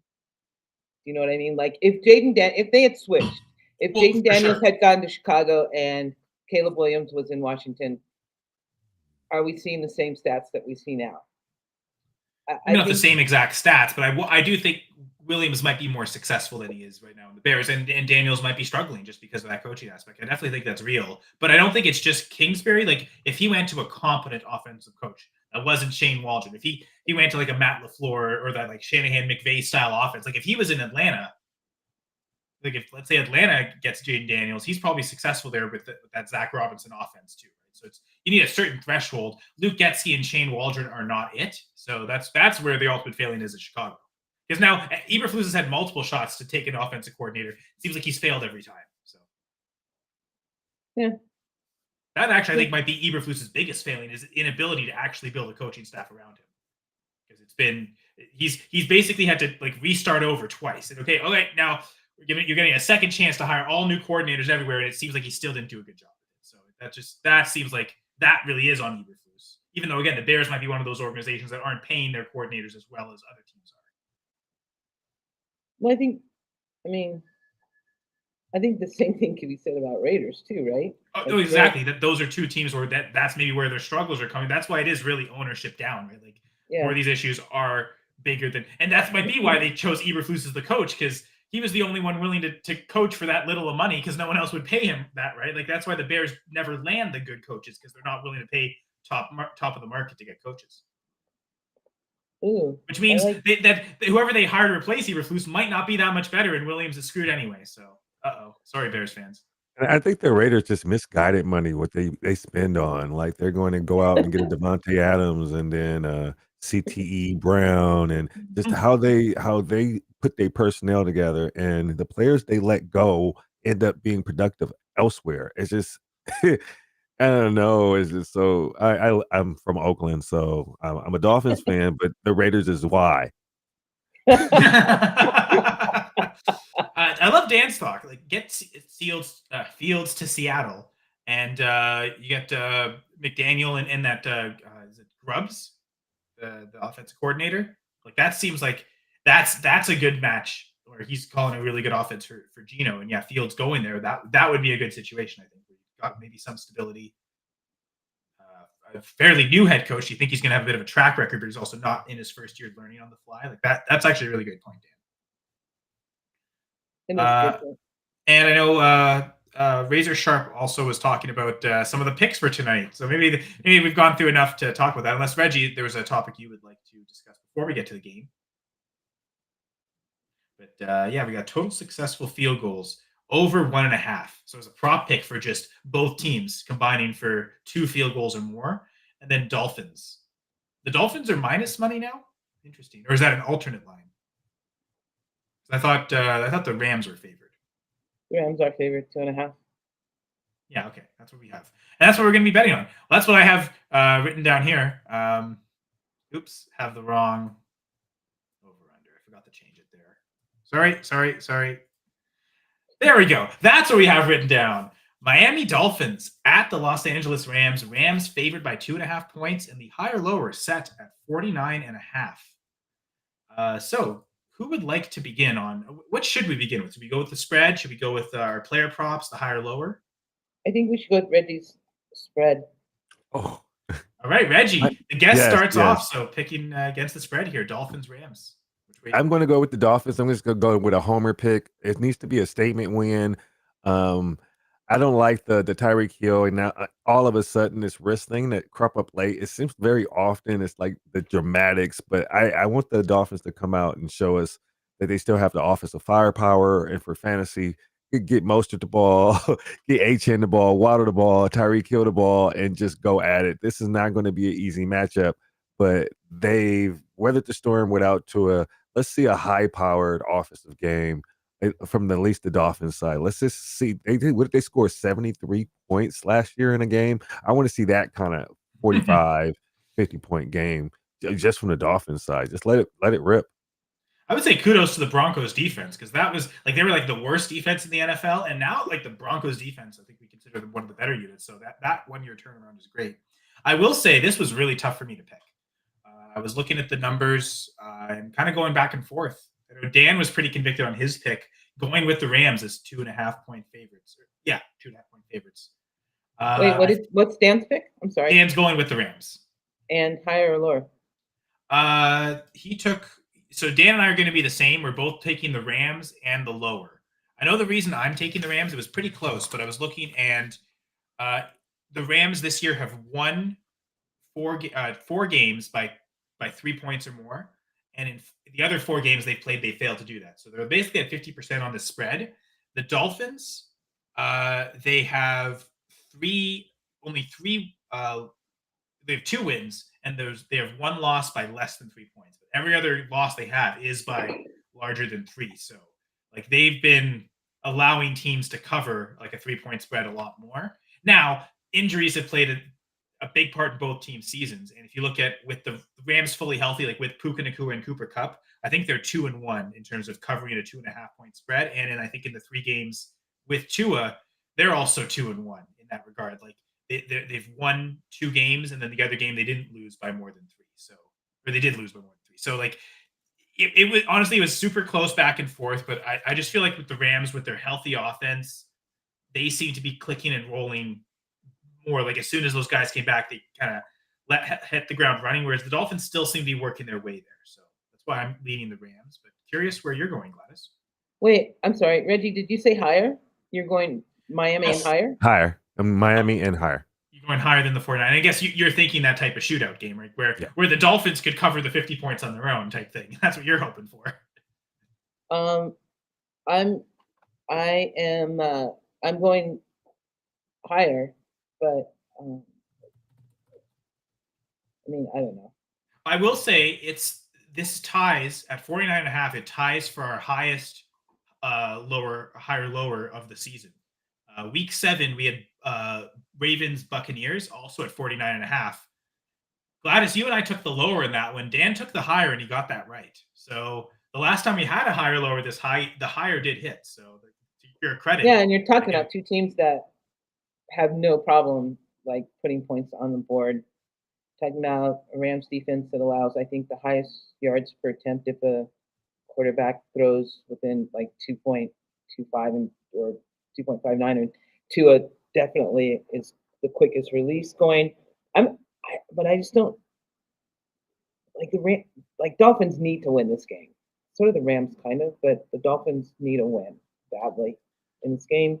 You know what I mean? Like if they had switched, if Jaden Daniels had gone to Chicago and Caleb Williams was in Washington, are we seeing the same stats that we see now? Not the same exact stats, but I do think Williams might be more successful than he is right now in the Bears, and Daniels might be struggling just because of that coaching aspect. I definitely think that's real, but I don't think it's just Kingsbury. Like if he went to a competent offensive coach that wasn't Shane Waldron, if he went to like a Matt LaFleur or that like Shanahan McVay style offense, like if he was in Atlanta, like if let's say Atlanta gets Jaden Daniels, he's probably successful there with that Zach Robinson offense too. Right? So you need a certain threshold. Luke Getsy and Shane Waldron are not it. So that's where the ultimate failing is at Chicago. Because now Eberflus has had multiple shots to take an offensive coordinator. It seems like he's failed every time. So yeah, that actually I think might be Eberflus's biggest failing is inability to actually build a coaching staff around him. Because he's basically had to like restart over twice. And okay, now you're getting a second chance to hire all new coordinators everywhere, and it seems like he still didn't do a good job. So that seems like that really is on Eberflus. Even though again, the Bears might be one of those organizations that aren't paying their coordinators as well as other teams are. Well, I think the same thing can be said about Raiders too, right? Oh, exactly. That those are two teams where that's maybe where their struggles are coming. That's why it is really ownership down, right? Like where these issues are bigger than, and that might be why they chose Eberflus as the coach, because he was the only one willing to coach for that little of money because no one else would pay him that, right? Like that's why the Bears never land the good coaches, because they're not willing to pay top of the market to get coaches. Ooh, which means that whoever they hire to replace Eberflus might not be that much better, and Williams is screwed anyway. So, sorry, Bears fans. And I think the Raiders just misguided money what they spend on. Like they're going to go out and get a Devontae Adams and then CTE Brown, and just how they put their personnel together, and the players they let go end up being productive elsewhere. It's just I don't know. It's just so I'm from Oakland, so I'm a Dolphins fan, but the Raiders is why. I love Dan's talk. Like, get Fields to Seattle, and you get McDaniel and that is it Grubbs, the offensive coordinator. Like that seems like that's a good match, where he's calling a really good offense for Geno, and Fields going there. That would be a good situation, I think. Where you've got maybe some stability. A fairly new head coach. You think he's going to have a bit of a track record, but he's also not in his first year learning on the fly. Like that's actually a really good point, Dan. And I know Razor Sharp also was talking about some of the picks for tonight. So maybe we've gone through enough to talk about that. Unless Reggie, there was a topic you would like to discuss before we get to the game. But we got total successful field goals over 1.5. So it's a prop pick for just both teams combining for 2 field goals or more. And then Dolphins. The Dolphins are minus money now? Interesting. Or is that an alternate line? I thought the Rams were favored. Rams are favored 2.5. Yeah, okay. That's what we have. And that's what we're going to be betting on. Well, that's what I have written down here. Oops, have the wrong over-under. I forgot to change it there. Sorry. There we go. That's what we have written down. Miami Dolphins at the Los Angeles Rams. Rams favored by 2.5 points, and the higher-lower set at 49.5. So who would like to begin on? What should we begin with? Should we go with the spread? Should we go with our player props, the higher-lower? I think we should go with Reggie's spread. Oh. All right, Reggie. The guest starts off, so picking against the spread here, Dolphins, Rams. I'm going to go with the Dolphins. I'm just going to go with a homer pick. It needs to be a statement win. I don't like the Tyreek Hill, and now all of a sudden this wrist thing that crop up late. It seems very often. It's like the dramatics, but I want the Dolphins to come out and show us that they still have the offensive firepower, and for fantasy, get Mostert the ball, get HN the ball, Waddle the ball, Tyreek Hill the ball, and just go at it. This is not going to be an easy matchup, but they've weathered the storm without Tua. Let's see a high-powered offensive game from at least the Dolphins side. Let's just see. What did they score 73 points last year in a game? I want to see that kind of 45, 50-point game just from the Dolphins side. Just let it rip. I would say kudos to the Broncos defense, because that was like they were like the worst defense in the NFL, and now like the Broncos defense, I think we consider them one of the better units. So that 1 year turnaround is great. I will say this was really tough for me to pick. I was looking at the numbers and kind of going back and forth. Dan was pretty convicted on his pick, going with the Rams as 2.5-point favorites. Yeah, 2.5-point favorites. Wait, what's Dan's pick? I'm sorry. Dan's going with the Rams. And higher or lower? He took. So Dan and I are going to be the same. We're both taking the Rams and the lower. I know the reason I'm taking the Rams. It was pretty close, but I was looking, and the Rams this year have won four games by 3 points or more, and in the other 4 games they've played, they failed to do that. So they're basically at 50% on the spread. The Dolphins, they have only three. They have 2 wins, and they have 1 loss by less than 3 points. But every other loss they have is by larger than 3. So like they've been allowing teams to cover like a 3-point spread a lot more. Now injuries have played a big part in both team seasons. And if you look at with the Rams fully healthy, like with Puka Nacua and Cooper Kupp, I think they're 2-1 in terms of covering a 2.5-point spread. And I think in the 3 games with Tua, they're also 2-1 in that regard. Like they've won 2 games, and then the other game they didn't lose by more than 3. So, or they did lose by more than 3. So like it was honestly, it was super close back and forth. But I just feel like with the Rams, with their healthy offense, they seem to be clicking and rolling more. Like as soon as those guys came back, they kind of hit the ground running, whereas the Dolphins still seem to be working their way there. So that's why I'm leaning the Rams. But curious where you're going, Gladys. Wait, I'm sorry, Reggie. Did you say higher? You're going Miami and higher? Higher. Miami and higher. You're going higher than the 49. I guess you're thinking that type of shootout game, right? Where the Dolphins could cover the 50 points on their own type thing. That's what you're hoping for. I'm going higher, but I mean, I don't know. I will say this ties at 49.5. It ties for our highest higher lower of the season. Week 7, we had Ravens Buccaneers also at 49.5. Gladys, you and I took the lower in that one. Dan took the higher, and he got that right. So the last time we had a higher lower this high, the higher did hit. So to your credit. Yeah, and you're talking about 2 teams that have no problem like putting points on the board. Talking about a Rams defense that allows, I think, the highest yards per attempt if a quarterback throws within like 2.25 or 2.59, and Tua definitely is the quickest release going. But I just don't like Dolphins need to win this game. So do the Rams, kind of, but the Dolphins need a win badly in this game.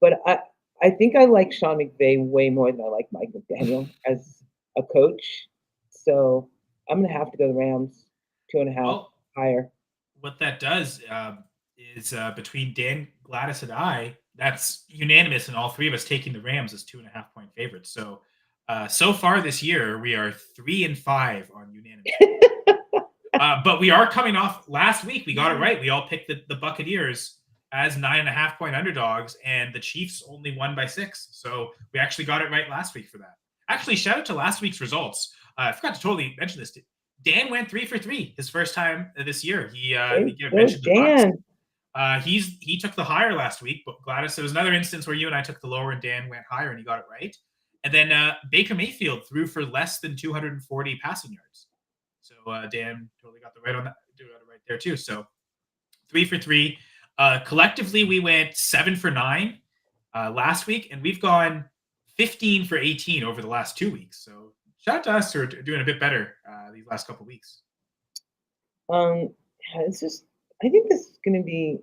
But I think I like Sean McVay way more than I like Mike McDaniel as a coach. So I'm gonna have to go the Rams 2.5 higher. What that does is between Dan, Gladys, and I, that's unanimous, and all 3 of us taking the Rams as 2.5-point favorites. So so far this year, we are 3-5 on unanimous. But we are coming off last week. We got it right. We all picked the Buccaneers as 9.5-point underdogs, and the Chiefs only won by 6. So we actually got it right last week for that. Actually, shout out to last week's results. I forgot to totally mention this. Dan went 3 for 3 his first time this year. He mentioned the Bucs. He took the higher last week, but Gladys, there was another instance where you and I took the lower and Dan went higher, and he got it right. And then Baker Mayfield threw for less than 240 passing yards. So Dan totally got the right on that. Got it right there too. So 3 for 3. Collectively, we went 7 for 9 last week, and we've gone 15 for 18 over the last 2 weeks. So shout out to us for doing a bit better these last couple of weeks. It's just, I think this is going to be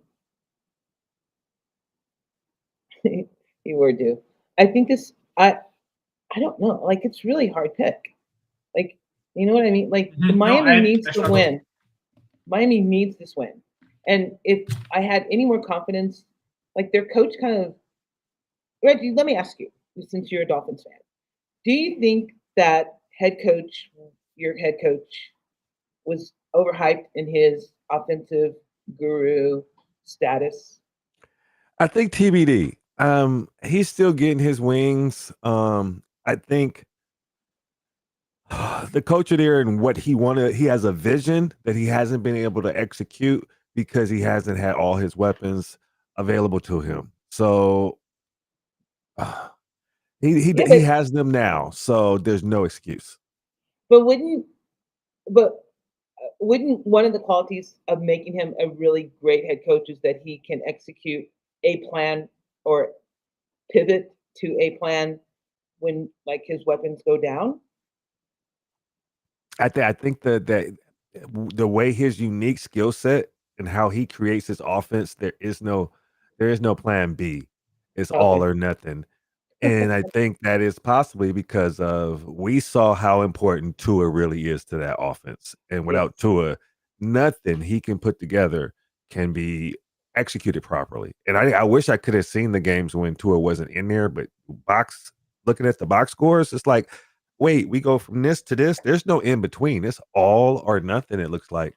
You were due. I think this. I don't know. Like it's really hard pick. Like you know what I mean? Like the No, Miami needs I to struggle. win. Miami needs this win. And if I had any more confidence, like their coach kind of Reggie, let me ask you, since you're a Dolphins fan, do you think that your head coach, was overhyped in his offensive guru status? I think TBD. He's still getting his wings. I think the coach there and what he wanted, he has a vision that he hasn't been able to execute because he hasn't had all his weapons available to him. So uh, Yeah, he has them now, so there's no excuse. but but wouldn't one of the qualities of making him a really great head coach is that he can execute a plan or pivot to a plan when like his weapons go down? I think that the way his unique skill set and how he creates his offense, there is no plan B. It's all Okay. or nothing. And I think that is possibly because of we saw how important Tua really is to that offense. And Yes. without Tua, nothing he can put together can be executed properly. And I wish I could have seen the games when Tua wasn't in there, but looking at the box scores, it's like, wait, we go from this to this. There's no in between. It's all or nothing, it looks like.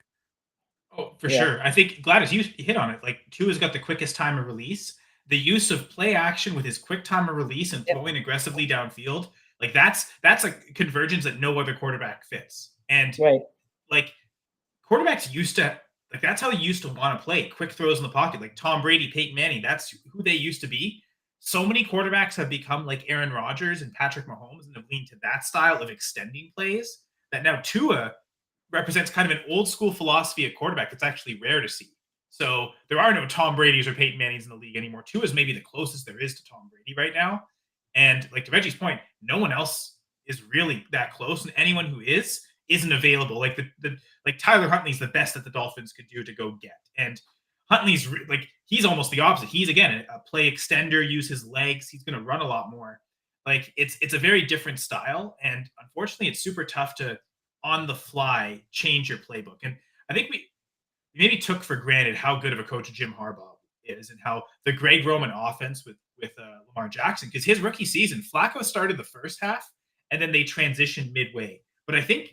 Oh, for Yeah. sure. I think Gladys, you hit on it. Like Tua's got the quickest time of release. The use of play action with his quick time of release and Yep. throwing aggressively downfield, like that's a convergence that no other quarterback fits. And Right. like quarterbacks used to like that's how they used to want to play quick throws in the pocket, like Tom Brady, Peyton Manning. That's who they used to be. So many quarterbacks have become like Aaron Rodgers and Patrick Mahomes and have leaned to that style of extending plays that now Tua represents kind of an old school philosophy at quarterback that's actually rare to see. So there are no Tom Brady's or Peyton Manning's in the league anymore. Tua is maybe the closest there is to Tom Brady right now. And like to Reggie's point, no one else is really that close, and anyone who is isn't available. Like the like Tyler Huntley's the best that the Dolphins could do to go get, and Huntley's like he's almost the opposite. He's again a play extender, use his legs. He's going to run a lot more. Like it's a very different style, and unfortunately, it's super tough to on the fly change your playbook. And I think we maybe took for granted how good of a coach Jim Harbaugh is and how the Greg Roman offense with Lamar Jackson, because his rookie season, Flacco started the first half and then they transitioned midway. But I think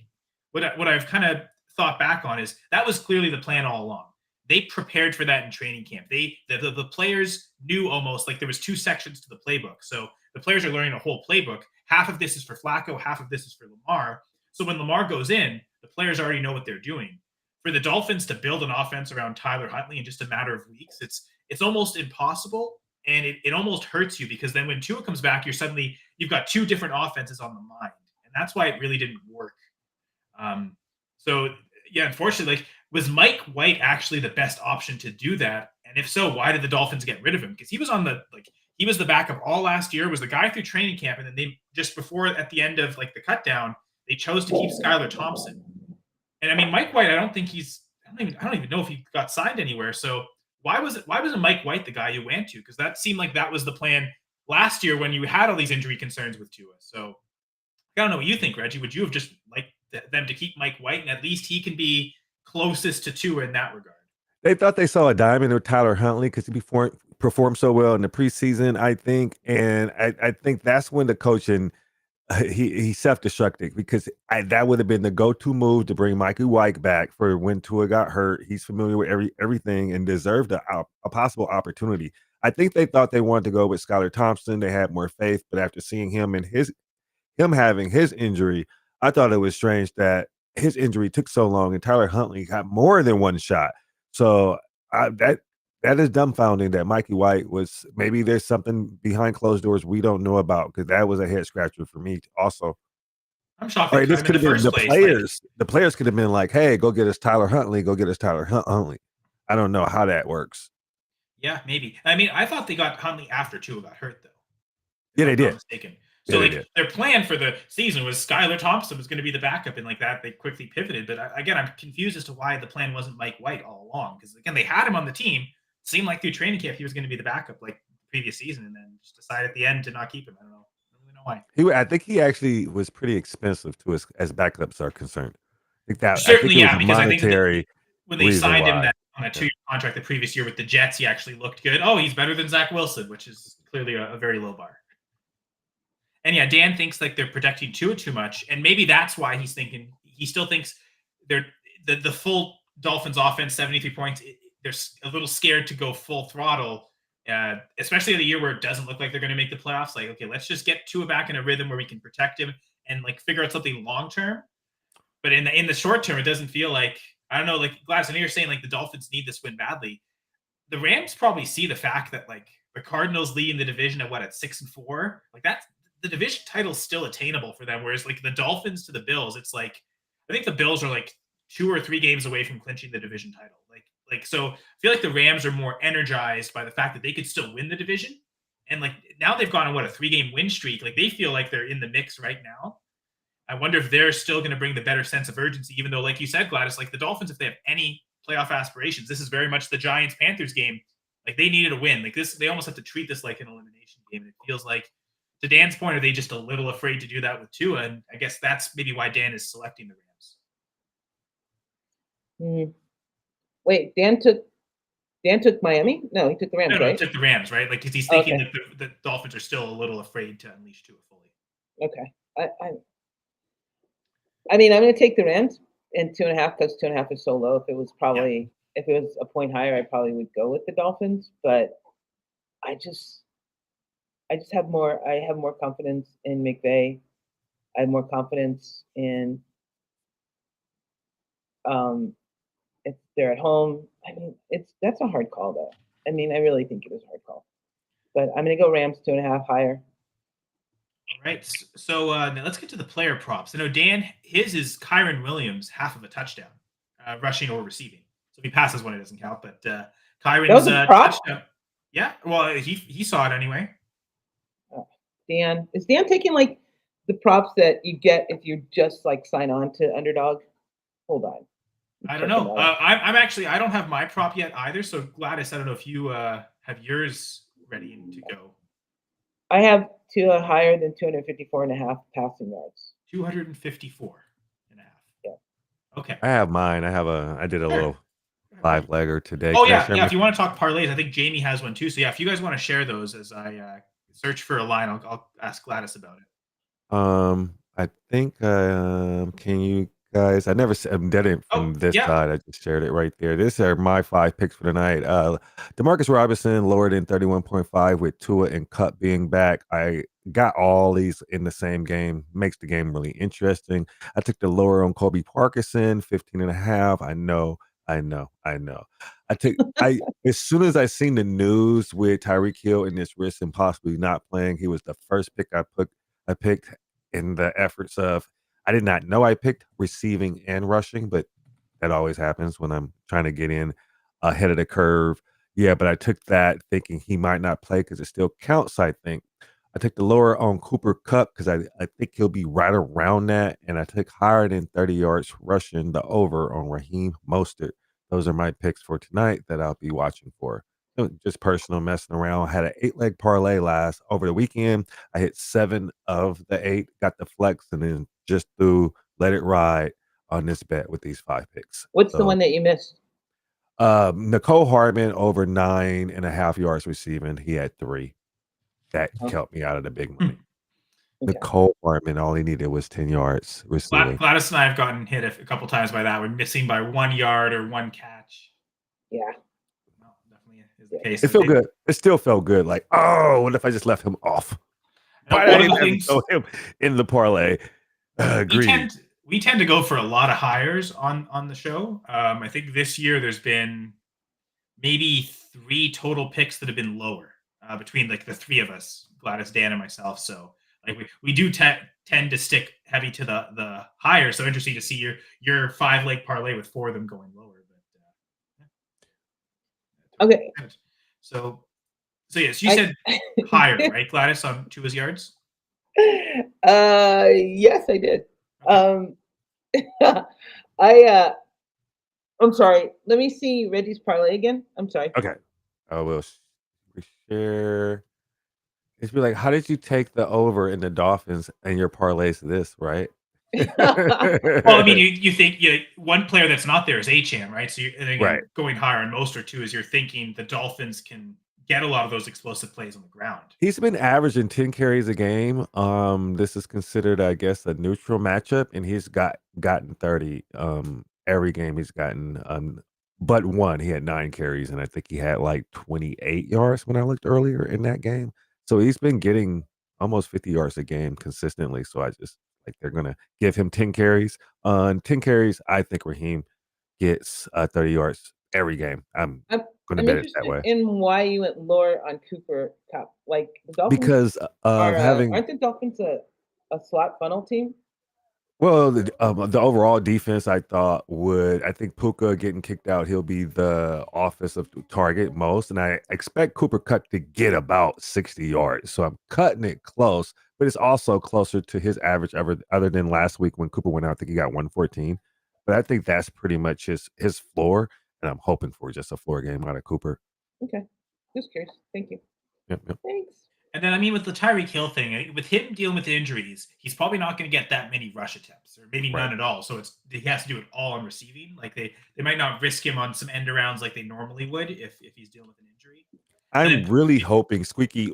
what I've kind of thought back on is that was clearly the plan all along. They prepared for that in training camp. The players knew almost like there was two sections to the playbook. So the players are learning a whole playbook. Half of this is for Flacco, half of this is for Lamar. So when Lamar goes in, the players already know what they're doing. For the Dolphins to build an offense around Tyler Huntley in just a matter of weeks, it's almost impossible, and it almost hurts you because then when Tua comes back, you've got two different offenses on the mind, and that's why it really didn't work. So yeah, unfortunately, like was Mike White actually the best option to do that? And if so, why did the Dolphins get rid of him? Because he was the backup all last year, was the guy through training camp, and then they just before at the end of like the cut down, they chose to keep Skylar Thompson. And I mean, Mike White, I don't even know if he got signed anywhere. So why wasn't Mike White the guy you went to? Because that seemed like that was the plan last year when you had all these injury concerns with Tua. So I don't know what you think, Reggie. Would you have just liked them to keep Mike White and at least he can be closest to Tua in that regard? They thought they saw a diamond with Tyler Huntley because performed so well in the preseason, I think. And I think that's when the coaching he self-destructed because that would have been the go-to move to bring Mikey White back for when Tua got hurt. He's familiar with everything and deserved a possible opportunity. I think they thought they wanted to go with Skylar Thompson. They had more faith, but after seeing him having his injury, I thought it was strange that his injury took so long and Tyler Huntley got more than one shot. So that is dumbfounding that Mikey White was maybe there's something behind closed doors we don't know about because that was a head scratcher for me also. I'm shocked All they right, cut this him in could the have been first the place. Like, players. The players could have been like, "Hey, go get us Tyler Huntley. Go get us Tyler Huntley." I don't know how that works. yeah, maybe. I mean, I thought they got Huntley after Tua got hurt, though. Yeah, If they I'm not did. mistaken. Yeah, So they like did. their plan for the season was Skylar Thompson was going to be the backup, and like that they quickly pivoted. But again, I'm confused as to why the plan wasn't Mike White all along. Because again, they had him on the team. It seemed like through training camp he was going to be the backup, like previous season, and then just decided at the end to not keep him. I don't really know why. I think he actually was pretty expensive to us as backups are concerned. I Certainly, think it was yeah, because I think that monetary when they reason signed him why. on a 2-year contract the previous year with the Jets, he actually looked good. Oh, he's better than Zach Wilson, which is clearly a very low bar. And yeah, Dan thinks like they're protecting Tua too much, and maybe that's why he's thinking he still thinks they're the full Dolphins offense, 73 points. They're a little scared to go full throttle, especially in a year where it doesn't look like they're going to make the playoffs. Like, okay, let's just get Tua back in a rhythm where we can protect him and like figure out something long term. But in the short term, it doesn't feel like, I don't know. Like Gladys, I know you're saying like the Dolphins need this win badly. The Rams probably see the fact that like the Cardinals leading the division at 6-4, like that's the division title is still attainable for them. Whereas like the Dolphins to the Bills, it's like I think the Bills are like 2 or 3 games away from clinching the division title. So I feel like the Rams are more energized by the fact that they could still win the division. And like now they've gone on a 3-game win streak. Like they feel like they're in the mix right now. I wonder if they're still going to bring the better sense of urgency, even though, like you said, Gladys, like the Dolphins, if they have any playoff aspirations, this is very much the Giants-Panthers game. Like they needed a win. Like this, they almost have to treat this like an elimination game. And it feels like, to Dan's point, are they just a little afraid to do that with Tua? And I guess that's maybe why Dan is selecting the Rams. Wait, Dan took Miami? No, he took the Rams, No, right? he took the Rams, right? Like, because he's thinking that the Dolphins are still a little afraid to unleash Tua fully. Okay. I mean, I'm going to take the Rams and 2.5 because 2.5 is so low. If it was a point higher, I probably would go with the Dolphins. But I just have more. I have more confidence in McVay. I have more confidence in if they're at home. I mean, that's a hard call though. I mean, I really think it is a hard call. But I'm going to go Rams 2.5 higher. All right. So now let's get to the player props. I know Dan, his is Kyren Williams, half of a touchdown, rushing or receiving. So if he passes one, it doesn't count. But Kyren's touchdown. Yeah. Well, he saw it anyway. Dan, is Dan taking like the props that you get if you just like sign on to Underdog? Hold on. I don't know. I'm actually, I don't have my prop yet either. So Gladys, I don't know if you have yours ready to go. I have Tua higher than 254.5 passing yards. 254.5. Yeah. Okay. I have mine. I did a little 5-legger today. Oh yeah. If you want to talk parlays, I think Jamie has one too. So yeah, if you guys want to share those as I search for a line, I'll ask Gladys about it. I think can you guys? I never did it from this side. I just shared it right there. These are my 5 picks for tonight. Demarcus Robinson lower than 31.5 with Tua and Cup being back. I got all these in the same game. Makes the game really interesting. I took the lower on Kobe Parkinson, 15.5. I know. As soon as I seen the news with Tyreek Hill and this risk and possibly not playing, he was the first pick I picked in the efforts of, I did not know I picked receiving and rushing, but that always happens when I'm trying to get in ahead of the curve. Yeah, but I took that thinking he might not play because it still counts, I think. I took the lower on Cooper Kupp because I think he'll be right around that. And I took higher than 30 yards rushing, the over on Raheem Mostert. Those are my picks for tonight that I'll be watching for. Just personal messing around. I had an 8-leg parlay last over the weekend. I hit 7 of the 8, got the flex, and then just let it ride on this bet with these 5 picks. What's the one that you missed? Nicole Hardman over 9.5 yards receiving. He had 3. That helped me out of the big money. Okay. Nicole Hardman, all he needed was 10 yards receiving. Gladys and I have gotten hit a couple times by that. We're missing by 1 yard or 1 catch. Yeah. No, definitely is the case. It felt good. It still felt good. Like, oh, what if I just left him off? But I didn't have to throw him in the parlay. We tend to go for a lot of hires on the show. I think this year there's been maybe 3 total picks that have been lower between like the 3 of us, Gladys, Dan, and myself. So like we do tend to stick heavy to the higher. So interesting to see your 5-leg parlay with 4 of them going lower. But okay. So yes, you said higher, right, Gladys, on Tua's yards? Yes, I did. I'm sorry. Let me see Reggie's parlay again. I'm sorry. Okay. I will share. It's be like, how did you take the over in the Dolphins and your parlays this, right? Well, I mean, you think one player that's not there is Achane, right? So and again, Right. going higher on Mostert too, is you're thinking the Dolphins can get a lot of those explosive plays on the ground. He's been averaging 10 carries a game. This is considered, I guess, a neutral matchup, and he's gotten 30 every game he's gotten. But one, he had 9 carries, and I think he had like 28 yards when I looked earlier in that game. So he's been getting almost 50 yards a game consistently. So I just like they're gonna give him 10 carries. On 10 carries, I think Raheem gets 30 yards every game. I'm gonna I'm bet it that interested way. in why you went lower on Cooper Cup. Like the Dolphins Because of having aren't the Dolphins a slot funnel team? well, the overall defense I thought I think Puka getting kicked out, he'll be the offensive target most, and I expect Cooper Kupp to get about 60 yards. So I'm cutting it close, but it's also closer to his average other than last week when Cooper went out. I think he got 114. But I think that's pretty much his floor, and I'm hoping for just a floor game out of Cooper. Okay. Just curious. Thank you. Yep. Thanks. And then, I mean, with the Tyreek Hill thing, with him dealing with injuries, he's probably not going to get that many rush attempts, or maybe none at all. So he has to do it all on receiving. Like they might not risk him on some end arounds like they normally would if he's dealing with an injury. I'm really hoping Squeaky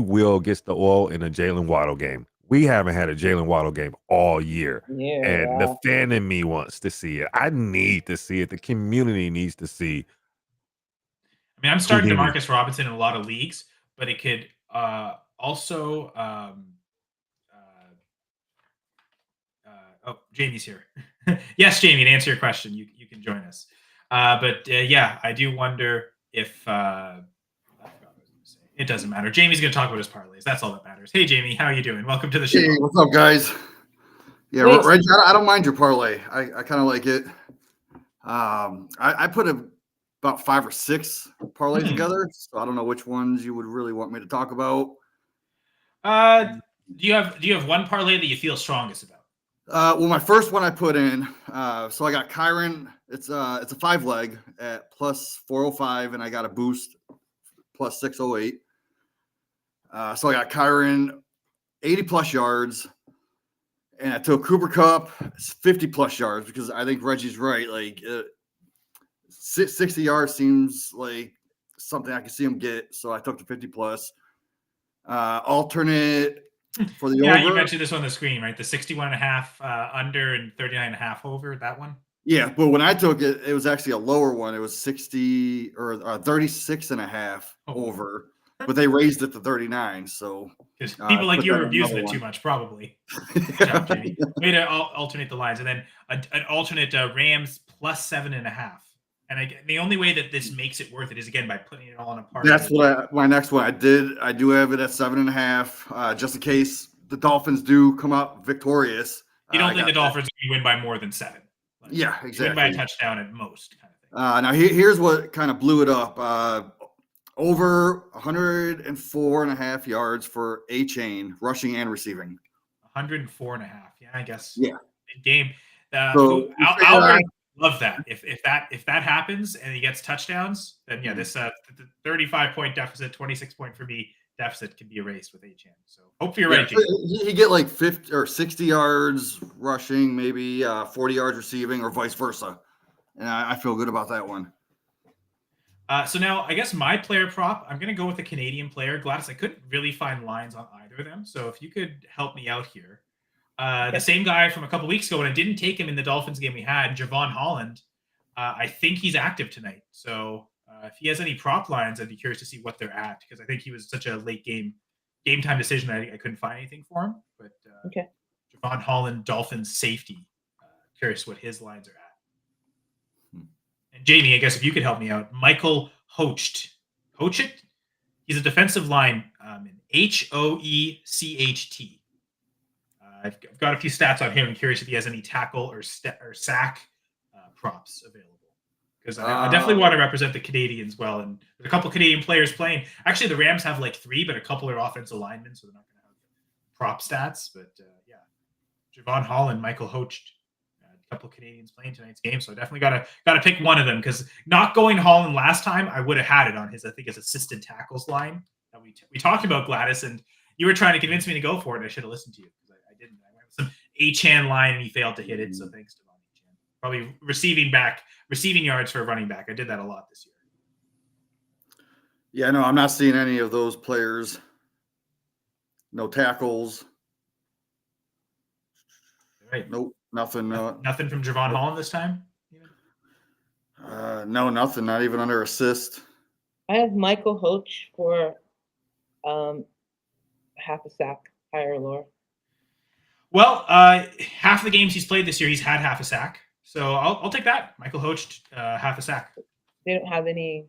Wheel gets the oil in a Jalen Waddle game. We haven't had a Jalen Waddle game all year. Yeah. And the fan in me wants to see it. I need to see it. The community needs to see. I mean, I'm starting Demarcus Robinson in a lot of leagues, but it could also. Jamie's here. Yes, Jamie, to answer your question, you can join us. But yeah, I do wonder if it doesn't matter. Jamie's going to talk about his parlays. That's all that matters. Hey, Jamie, how are you doing? Welcome to the show. Hey, what's up, guys? Yeah, Reggie, I don't mind your parlay. I kind of like it. I put about 5 or 6 parlays together, so I don't know which ones you would really want me to talk about. Do you have one parlay that you feel strongest about? Well, my first one I put in, so I got Kyron. It's a 5-leg at plus 405, and I got a boost plus 608. So I got Kyron 80 plus yards, and I took Cooper Kupp 50 plus yards because I think Reggie's right. Like 60 yards seems like something I can see him get. So I took the 50 plus. Alternate for the over. You mentioned this on the screen, right? The 61.5 under and 39.5 over, that one? Yeah, but when I took it, it was actually a lower one. It was 60 or 36.5 over, but they raised it to 39. So because people like you are abusing it too much, probably. Good job, Jamie. Way to alternate the lines, and then an alternate Rams plus 7.5. And the only way that this makes it worth it is again by putting it all in a part. That's what my next one. I do have it at 7.5, just in case the Dolphins do come up victorious. You don't think the Dolphins will win by more than 7? Like, yeah, exactly. Win by a touchdown at most, kind of thing. Now here's what kind of blew it up. Over 104.5 yards for Achane, rushing and receiving. 104.5. Yeah, I guess. Yeah. Big game. So I'll love that. If that happens and he gets touchdowns, then yeah, this 35-point deficit, 26-point for me deficit can be erased with Achane. So hopefully you're right, Jamie. He get like 50 or 60 yards rushing, maybe 40 yards receiving, or vice versa. And I feel good about that one. So now I guess my player prop, I'm going to go with a Canadian player. Gladys, I couldn't really find lines on either of them. So if you could help me out here. The same guy from a couple weeks ago, and I didn't take him in the Dolphins game we had, Javon Holland. I think he's active tonight. So if he has any prop lines, I'd be curious to see what they're at, because I think he was such a late game time decision. I couldn't find anything for him. But Javon Holland, Dolphins safety. Curious what his lines are at. And Jamie, I guess if you could help me out, Michael Hocht. He's a defensive line in Hoecht. I've got a few stats on him. I'm curious if he has any tackle or sack props available, because I definitely want to represent the Canadians well. And there's a couple Canadian players playing. Actually, the Rams have like 3, but a couple are offensive linemen, so they're not going to have prop stats. But yeah, Javon Holland, Michael Hocht, couple of Canadians playing tonight's game, so I definitely gotta pick one of them because not going Holland last time, I would have had it on his assisted tackles line that we talked about, Gladys, and you were trying to convince me to go for it. And I should have listened to you because I didn't. I went with some Achan line and he failed to hit it, so thanks to Achan. Probably receiving yards for a running back. I did that a lot this year. Yeah, no, I'm not seeing any of those players. No tackles. Right. Nope, nothing. Nothing from Javon Holland this time? No, nothing. Not even under assist. I have Michael Hoach for half a sack, higher or lower. Well, half the games he's played this year, he's had half a sack. So I'll take that. Michael Hoach, half a sack. They don't have any.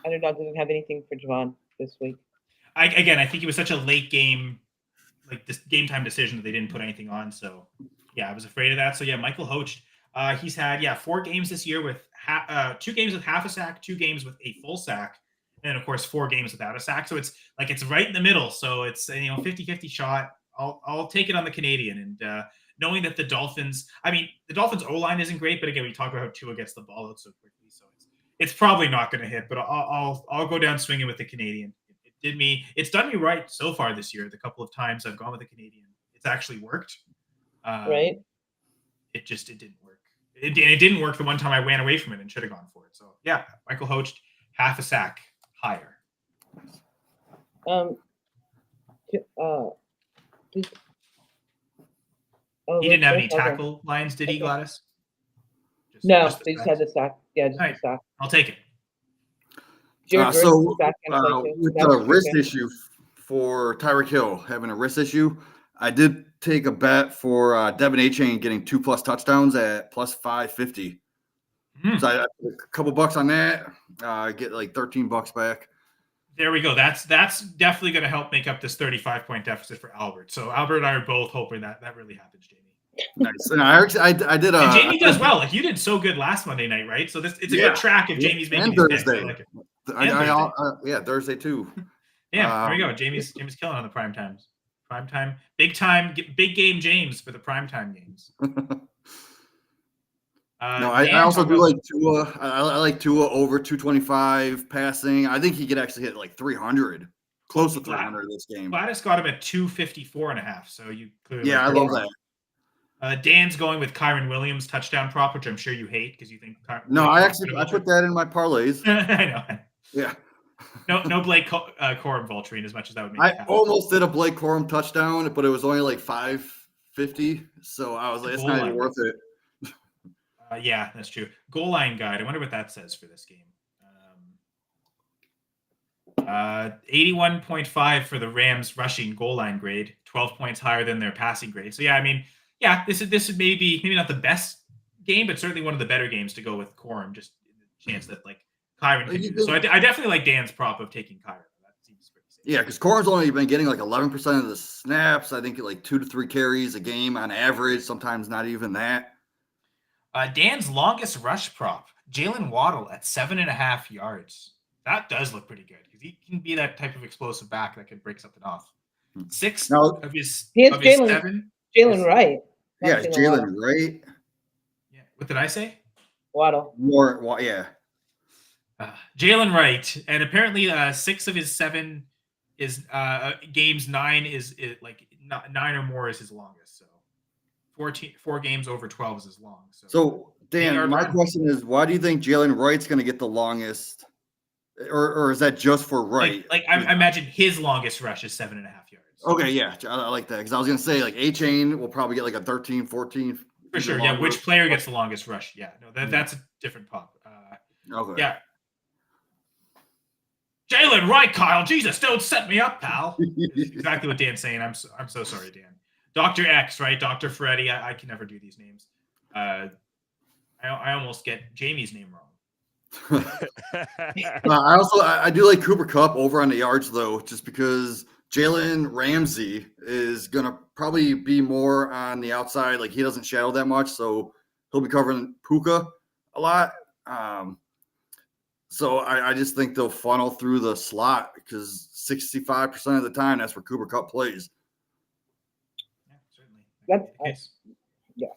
Underdog doesn't have anything for Javon this week. I think it was such a late game, like this game time decision that they didn't put anything on. So yeah, I was afraid of that. So yeah, Michael Hoach, he's had 4 games this year with 2 games with half a sack, 2 games with a full sack, and of course 4 games without a sack. So it's right in the middle. So it's 50-50 shot. I'll take it on the Canadian, and knowing that the Dolphins O-line isn't great, but again, we talk about how Tua gets the ball out so quickly, so it's probably not going to hit. But I'll go down swinging with the Canadian. It's done me right so far this year. The couple of times I've gone with the Canadian, it's actually worked. Right. It didn't work. It didn't work the one time I ran away from it and should have gone for it. So yeah, Michael Hoach, half a sack higher. He didn't have any tackle lines, did he, Gladys? No, they just had the sack. Yeah, just right. the sack. I'll take it. With the wrist issue for Tyreek Hill having a wrist issue, I did take a bet for Devin Achan getting 2+ touchdowns at plus 550. So I put a couple bucks on that. Get like $13 back. There we go. That's definitely going to help make up this 35-point deficit for Albert. So Albert and I are both hoping that really happens, Jamie. Nice. And I did. And Jamie does well. Like you did so good last Monday night, right? So it's a good track if Jamie's making and his Thursday. picks. I like it. Thursday too. Yeah, there we go. Jamie's killing on the prime times. Prime time, big game James for the prime time games. No, I also do like Tua. I like Tua over 225 passing. I think he could actually hit like 300, close to 300 this game. Gladys got him at 254.5. So you clearly. Yeah, I love that. Dan's going with Kyron Williams touchdown prop, which I'm sure you hate because you think. I put that in my parlays. I know. Yeah. No Blake Corum vulturing as much as that would make. I almost did a Blake Corum touchdown, but it was only like 550, so I was like, it's not even worth it. Yeah, that's true. Goal line guide. I wonder what that says for this game. 81.5 for the Rams rushing goal line grade, 12 points higher than their passing grade. So yeah, I mean, yeah, this is maybe not the best game, but certainly one of the better games to go with Corum. Just the chance that like Kyron can do this. So I definitely like Dan's prop of taking Kyron. That seems pretty safe. Yeah, because Corum's only been getting like 11% of the snaps. I think like 2 to 3 carries a game on average. Sometimes not even that. Dan's longest rush prop, Jalen Waddle at 7.5 yards. That does look pretty good because he can be that type of explosive back that could break something off. 6 of his 7. Jalen Wright. Yeah, Jalen Wright. Yeah, what did I say? Waddle. Yeah. Jalen Wright, and apparently 6 of his 7 is games 9 is like 9 or more is his longest. So 4 games over 12 is as long. So Dan, my question is, why do you think Jalen Wright's going to get the longest, or is that just for Wright? Like I imagine his longest rush is 7.5 yards. Okay, yeah, I like that because I was going to say like A-Chain will probably get like a 13, 14. For sure, yeah. Which player gets the longest rush? Yeah, no, that's a different pop. Okay. Yeah. Jalen Wright, Kyle. Jesus, don't set me up, pal. Exactly what Dan's saying. I'm so sorry, Dan. Dr. X, right? Dr. Freddy. I can never do these names. I almost get Jamie's name wrong. I do like Cooper Kupp over on the yards though, just because Jalen Ramsey is gonna probably be more on the outside. Like he doesn't shadow that much, so he'll be covering Puka a lot. So I just think they'll funnel through the slot because 65% of the time that's where Cooper Kupp plays. Yeah, certainly. Yeah.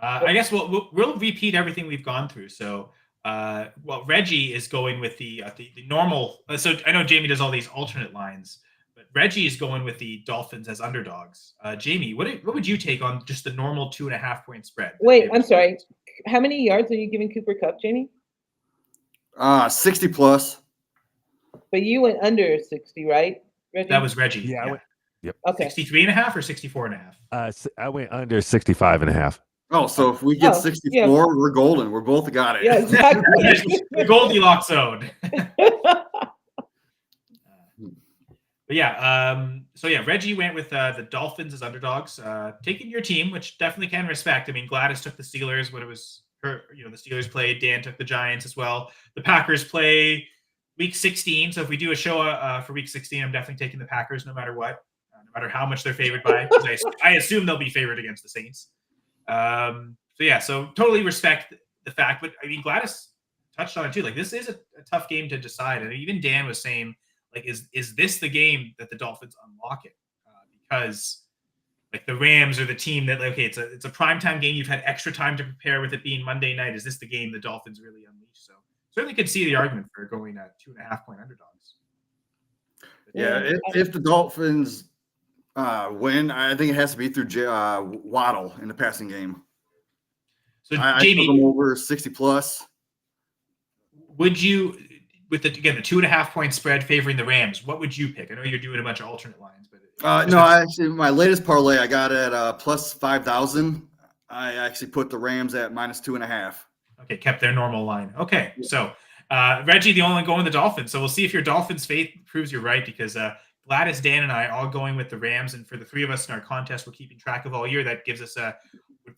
I guess we'll repeat everything we've gone through. So, Reggie is going with the normal. So I know Jamie does all these alternate lines, but Reggie is going with the Dolphins as underdogs. Jamie, what would you take on just the normal 2.5 point spread? Wait, I'm sorry. How many yards are you giving Cooper Kupp, Jamie? 60 plus. But you went under 60, right, Reggie? That was Reggie. Yeah. I went, yep. Okay. 63.5 or 64.5? I went under 65.5. Oh, so if we get 64, yeah. we're golden. We're both got it. Yeah, exactly. The Goldilocks zone. But yeah, Reggie went with the Dolphins as underdogs, taking your team, which definitely can respect. I mean, Gladys took the Steelers when it was her, the Steelers played. Dan took the Giants as well. The Packers play week 16. So if we do a show for week 16, I'm definitely taking the Packers no matter what, no matter how much they're favored by. I assume they'll be favored against the Saints. So totally respect the fact, but I mean, Gladys touched on it too. Like, this is a tough game to decide. And even Dan was saying, like, is this the game that the Dolphins unlock it? Because like the Rams are the team that, like, okay, it's a primetime game. You've had extra time to prepare with it being Monday night. Is this the game the Dolphins really unleash? So certainly could see the argument for going at 2.5 point underdogs. Yeah, if the Dolphins win, I think it has to be through Waddle in the passing game. So Jamie, I took them over 60 plus. Would you, with the 2.5 point spread favoring the Rams, what would you pick? I know you're doing a bunch of alternate lines, but my latest parlay I got at plus 5,000. I actually put the Rams at minus 2.5. Okay, kept their normal line. Okay, so Reggie, the only one going with the Dolphins. So we'll see if your Dolphins faith proves you're right, because Gladys, Dan, and I all going with the Rams, and for the three of us in our contest, we're keeping track of all year. That gives us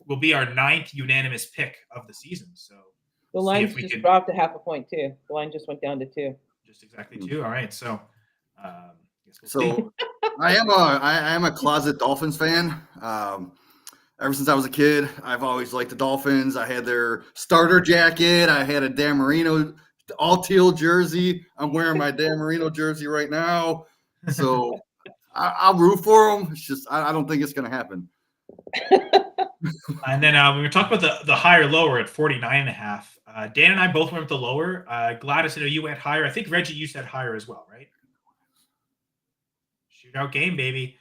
will be our 9th unanimous pick of the season. So the line just dropped to 0.5 point too. The line just went down to 2. Just exactly 2. All right, so I am a closet Dolphins fan. Ever since I was a kid, I've always liked the Dolphins. I had their starter jacket. I had a Dan Marino all teal jersey. I'm wearing my Dan Marino jersey right now. So I'll root for them. It's just I don't think it's going to happen. And then we were talking about the higher lower at 49.5. Dan and I both went with the lower. Gladys, I know you went higher. I think Reggie, you said higher as well, right? Shootout game, baby.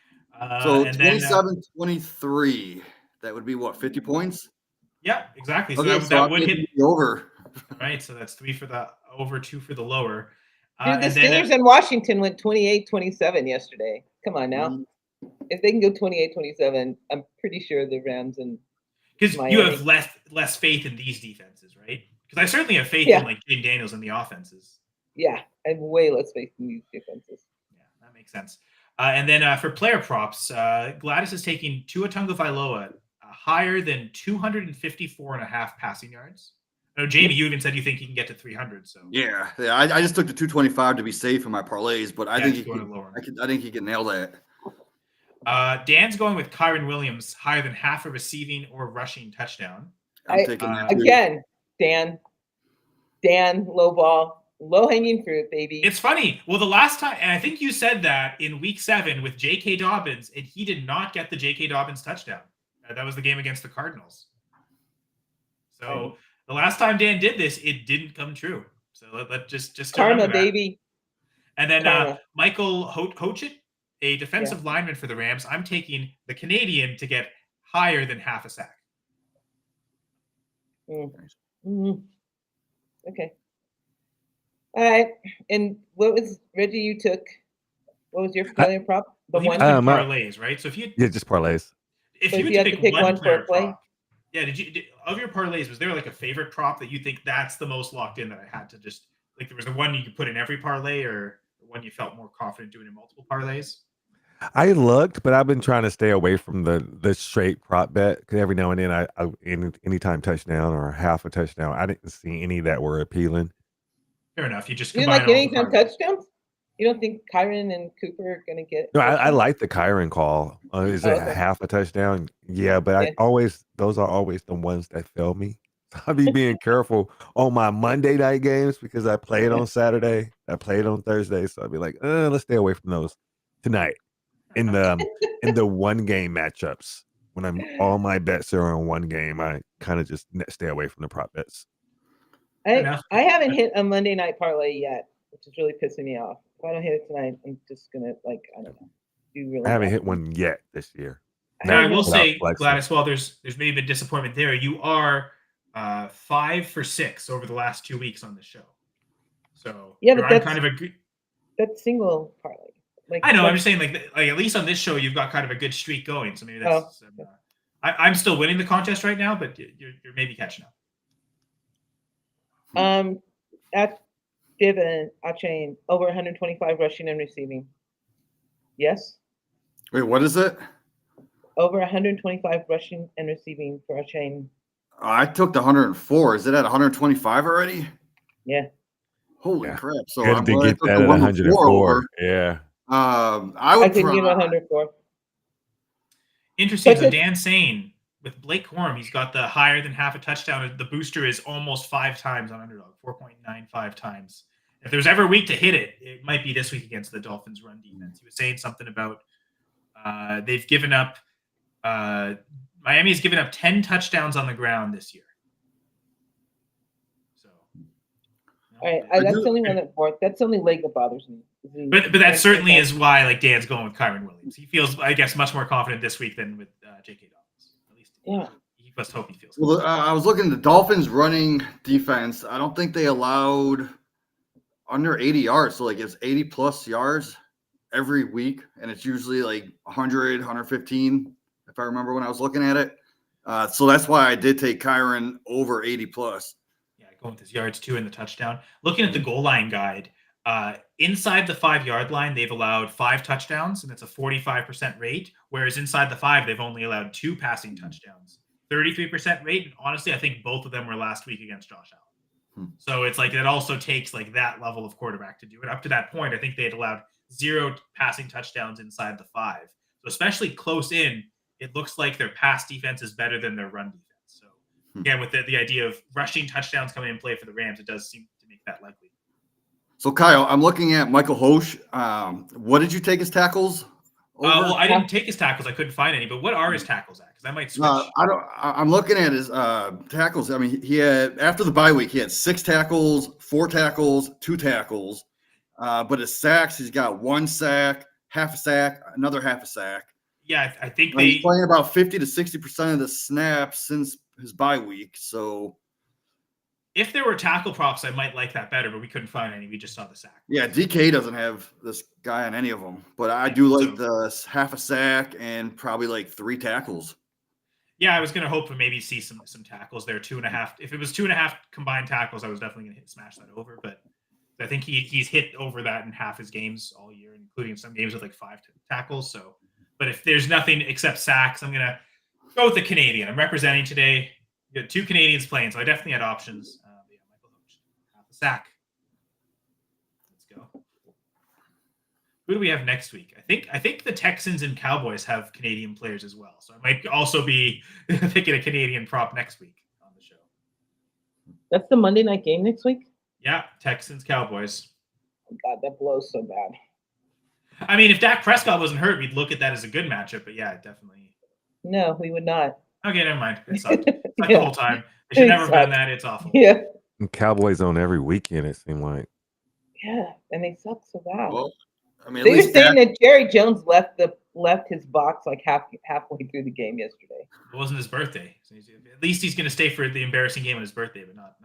So 27-23. That would be what, 50 points? Yeah, exactly. So okay, that would hit the over. Right. So that's 3 for the over, 2 for the lower. Dude, the Steelers in Washington went 28-27 yesterday. Come on now. Mm-hmm. If they can go 28-27, I'm pretty sure the Rams and because you have less faith in these defenses, right? Because I certainly have faith in like Jim Daniels and the offenses. Yeah, I have way less faith in these defenses. Yeah, that makes sense. And then for player props, Gladys is taking Tua Tagovailoa higher than 254.5 passing yards. I know, Jamie, you even said you think he can get to 300. So yeah. I just took the 225 to be safe in my parlays, but I think he can nail that. Dan's going with Kyren Williams higher than half a receiving or rushing touchdown. I'm taking that again, Dan, low ball, low hanging fruit, baby. It's funny. Well, the last time, and I think you said that in week 7 with J.K. Dobbins, and he did not get the J.K. Dobbins touchdown. That was the game against the Cardinals. So the last time Dan did this, it didn't come true. So let just karma, baby. And then Michael Hochet, a defensive lineman for the Rams. I'm taking the Canadian to get higher than half a sack. Mm-hmm. Okay. All right. And what was Reggie? You took. What was your player prop? The one parlays, right? So if you just parlays. If you had to pick one for a play, of your parlays, was there like a favorite prop that you think that's the most locked in that I had to just like? There was the one you could put in every parlay, or one you felt more confident doing in multiple parlays? I looked, but I've been trying to stay away from the straight prop bet because every now and then I anytime touchdown or half a touchdown, I didn't see any that were appealing. Fair enough. You just didn't like anytime touchdowns. You don't think Kyren and Cooper are going to get? No, I like the Kyren call. Is it half a touchdown? Yeah, but those are always the ones that fail me. I'll be being careful on my Monday night games because I played on Saturday. I played on Thursday, so I'll be like, let's stay away from those tonight in the one game matchups. when all my bets are on one game, I kind of just stay away from the prop bets. I haven't hit a Monday night parlay yet, which is really pissing me off. If I don't hit it tonight, I'm just gonna I don't know, do really. I haven't hit one yet this year. Now I will say, Gladys, while there's maybe been disappointment there, you are 5 for 6 over the last 2 weeks on the show. So yeah, but that's kind of a good. That's single parlay. I know. I'm just saying, like at least on this show, you've got kind of a good streak going. So maybe that's. I'm still winning the contest right now, but you're maybe catching up. At Dividend, Achain over 125 rushing and receiving. Yes. Wait, what is it? Over 125 rushing and receiving for Achain. I took the 104. Is it at 125 already? Yeah. Holy crap! So I'm going to get that at 104. Yeah. I can give 104. Interesting. So Dan saying with Blake Corum, he's got the higher than half a touchdown. The booster is almost 5 times on underdog, 4.95 times. If there's ever a week to hit it, it might be this week against the Dolphins' run defense. He was saying something about they've given up. Miami has given up 10 touchdowns on the ground this year. So, all right, that's the only one that worked. That's the only leg that bothers me. But that certainly is why Dan's going with Kyren Williams. He feels, I guess, much more confident this week than with J.K. Dobbins. At least, he must hope he feels. Well, I was looking at the Dolphins' running defense. I don't think they allowed under 80 yards. So it's 80 plus yards every week, and it's usually 100, 115. If I remember when I was looking at it. So that's why I did take Kyren over 80 plus. Yeah, going with his yards too in the touchdown. Looking at the goal line guide, inside the 5-yard line, they've allowed 5 touchdowns, and it's a 45% rate. Whereas inside the 5, they've only allowed 2 passing touchdowns, 33% rate. And honestly, I think both of them were last week against Josh Allen. So it's it also takes that level of quarterback to do it. Up to that point, I think they had allowed 0 passing touchdowns inside the 5. So especially close in, it looks like their pass defense is better than their run defense. So again, with the idea of rushing touchdowns coming in play for the Rams, it does seem to make that likely. So Kyle, I'm looking at Michael Hoche. What did you take his tackles? Well, I didn't take his tackles. I couldn't find any. But what are his tackles at? Because I might switch. I'm looking at his tackles. I mean, he had after the bye week, he had 6 tackles, 4 tackles, 2 tackles. But his sacks, he's got 1 sack, half a sack, another half a sack. Yeah, I think he's playing about 50 to 60% of the snaps since his bye week. So if there were tackle props, I might like that better, but we couldn't find any. We just saw the sack. Yeah, DK doesn't have this guy on any of them, but I do like the half a sack and probably 3 tackles. Yeah, I was going to hope to maybe see some tackles there, 2.5. If it was 2.5 combined tackles, I was definitely going to smash that over. But I think he's hit over that in half his games all year, including some games with 5 tackles. So, but if there's nothing except sacks, I'm going to go with the Canadian. I'm representing today. We got 2 Canadians playing, so I definitely had options. Michael Hoche, half a sack. Let's go. Who do we have next week? I think the Texans and Cowboys have Canadian players as well, so I might also be picking a Canadian prop next week on the show. That's the Monday night game next week? Yeah, Texans, Cowboys. Oh God, that blows so bad. I mean, if Dak Prescott wasn't hurt, we'd look at that as a good matchup, but yeah, definitely. No, we would not. Okay, never mind. It sucked. It's the whole time. They should never have done that. It's awful. Yeah. And Cowboys on every weekend, it seemed like. Yeah, and they suck so bad. Well, I mean, they were saying that Jerry Jones left his box halfway through the game yesterday. It wasn't his birthday. So at least he's going to stay for the embarrassing game on his birthday, but not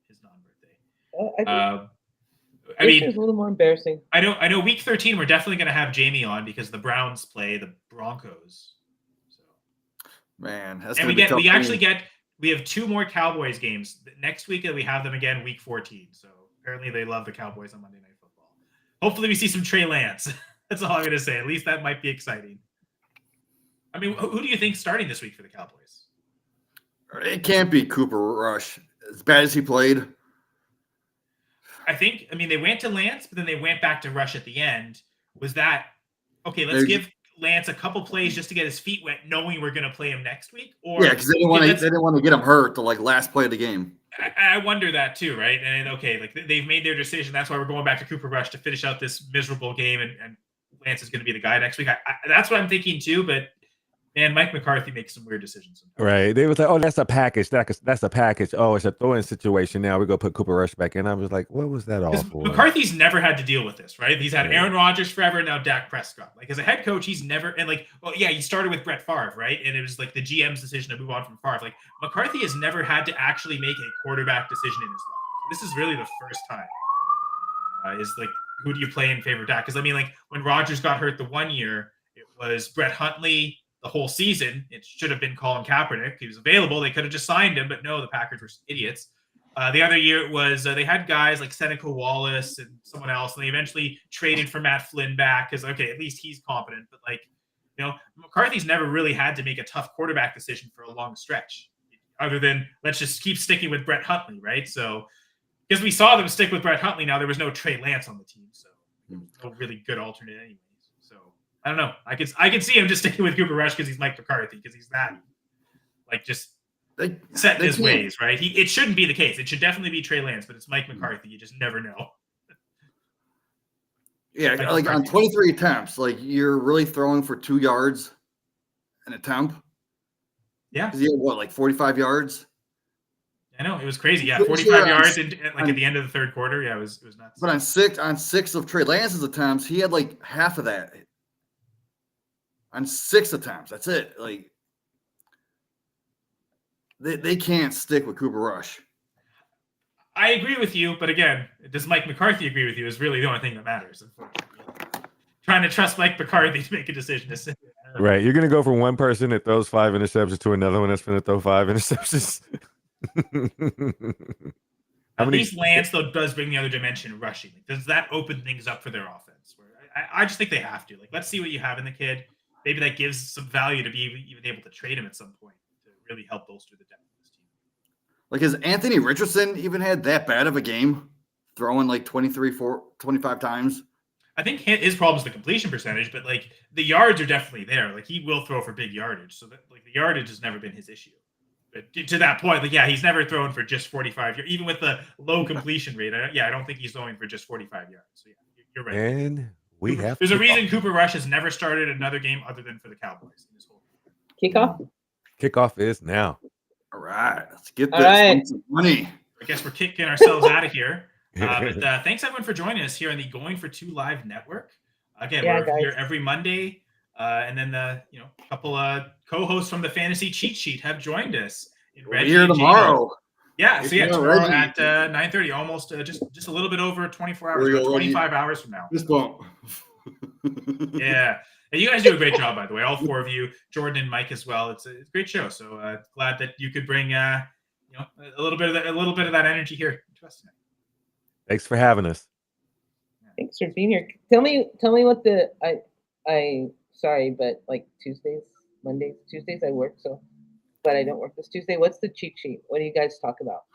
his non-birthday. I mean, it's a little more embarrassing. I know. Week 13, we're definitely going to have Jamie on because the Browns play the Broncos. So, man, that's and we have 2 more Cowboys games next week, and we have them again week 14. So apparently, they love the Cowboys on Monday Night Football. Hopefully, we see some Trey Lance. That's all I'm going to say. At least that might be exciting. I mean, who do you think starting this week for the Cowboys? It can't be Cooper Rush. As bad as he played. I mean, they went to Lance, but then they went back to Rush at the end. Was that okay? Let's give Lance a couple plays just to get his feet wet, knowing we're going to play him next week. Or because they didn't want to get him hurt the last play of the game. I wonder that too, right? And they've made their decision. That's why we're going back to Cooper Rush to finish out this miserable game, and Lance is going to be the guy next week. That's what I'm thinking too. But And Mike McCarthy makes some weird decisions sometimes. Right. They was like, oh, that's a package. That's a package. Oh, it's a throw-in situation. Now we're going to put Cooper Rush back in. I was like, what was that all for? McCarthy's never had to deal with this, right? He's had Aaron Rodgers forever, now Dak Prescott. Like, as a head coach, he's never, and like, well, yeah, he started with Brett Favre, right? And it was like the GM's decision to move on from Favre. Like, McCarthy has never had to actually make a quarterback decision in his life. This is really the first time. Is like, who do you play in favor of Dak? Because, I mean, like, when Rodgers got hurt the one year, it was Brett Huntley the whole season. It should have been Colin Kaepernick. He was available. They could have just signed him, but no, the Packers were idiots. The other year it was they had guys like Seneca Wallace and someone else, and they eventually traded for Matt Flynn back because, okay, at least he's competent. But, like, you know, McCarthy's never really had to make a tough quarterback decision for a long stretch, other than let's just keep sticking with Brett Huntley, right? So, because we saw them stick with Brett Huntley, now there was no Trey Lance on the team, so no really good alternate anyways. So I don't know. I can see him just sticking with Cooper Rush because he's Mike McCarthy, because he's that, like, just set in his ways, right? It shouldn't be the case. It should definitely be Trey Lance, but it's Mike McCarthy. You just never know. Yeah, like on 23 attempts, like, you're really throwing for 2 yards an attempt. Yeah. Because he had what, like 45 yards? I know, it was crazy. Yeah, 45 yards and like at the end of the third quarter. Yeah, it was nuts. But on six of Trey Lance's attempts, he had like half of that. On 6 attempts, that's it. Like, they can't stick with Cooper Rush. I agree with you, but again, does Mike McCarthy agree with you is really the only thing that matters, unfortunately. Trying to trust Mike McCarthy to make a decision. Right. You're going to go from one person that throws 5 interceptions to another one that's going to throw 5 interceptions. At least Lance, though, does bring the other dimension of rushing. Like, does that open things up for their offense? Where I just think they have to. Like, let's see what you have in the kid. Maybe that gives some value to be even able to trade him at some point to really help bolster the depth of this team. Like, has Anthony Richardson even had that bad of a game, throwing like 25 times? I think his problem is the completion percentage, but like the yards are definitely there. Like, he will throw for big yardage, so that, like, the yardage has never been his issue. But to that point, like, yeah, he's never thrown for just 45 yards, even with the low completion rate. I don't think he's throwing for just 45 yards. So yeah, you're right. And there's a reason Cooper Rush has never started another game other than for the Cowboys in his whole kickoff. Kickoff is now. All right, let's get this money. I guess we're kicking ourselves out of here. But thanks everyone for joining us here on the Going for Two Live Network. Again, we're here every Monday, and then a couple of co-hosts from the Fantasy Cheat Sheet have joined us. Reggie here tomorrow. Yeah, so tomorrow at 9:30, almost just a little bit over 24 hours, about 25 hours from now. This bump. Yeah. And you guys do a great job, by the way. All 4 of you, Jordan and Mike as well. It's a great show. So glad that you could bring a little bit of that energy here to us tonight. Thanks for having us. Thanks for being here. Tell me what sorry, but like Mondays, Tuesdays I work, but I don't work this Tuesday. What's the cheat sheet? What do you guys talk about?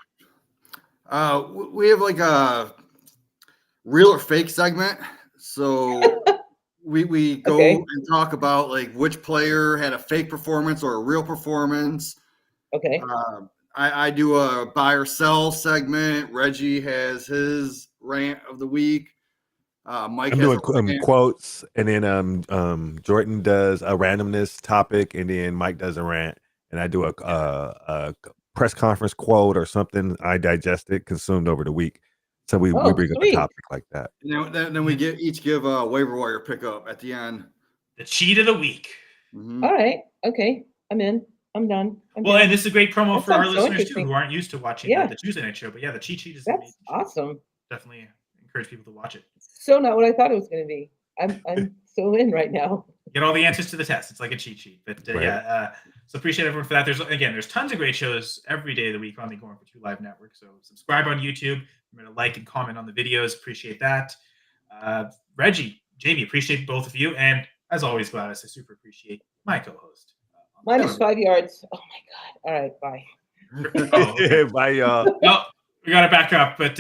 We have like a real or fake segment. So we go and talk about like which player had a fake performance or a real performance. Okay. I do a buy or sell segment. Reggie has his rant of the week. Mike I'm doing quotes, and then Jordan does a randomness topic, and then Mike does a rant, and I do a press conference quote or something. I digest it, consumed over the week. So we bring up a topic like that. Then we each give a waiver wire pickup at the end. The cheat of the week. Mm-hmm. All right. Okay. I'm in. I'm done. And this is a great promo for our listeners too, who aren't used to watching the Tuesday night show. But yeah, the cheat sheet is awesome. Definitely encourage people to watch it. So not what I thought it was going to be. I'm so in right now. Get all the answers to the test. It's like a cheat sheet. But so appreciate everyone for that. There's tons of great shows every day of the week on the Going for Two Live Network. So subscribe on YouTube. Remember to like and comment on the videos. Appreciate that. Reggie, Jamie, appreciate both of you. And as always, Gladys, I super appreciate my co-host. Minus 5 yards. Oh my God. All right. Bye. Bye, y'all. No, we got to back up. But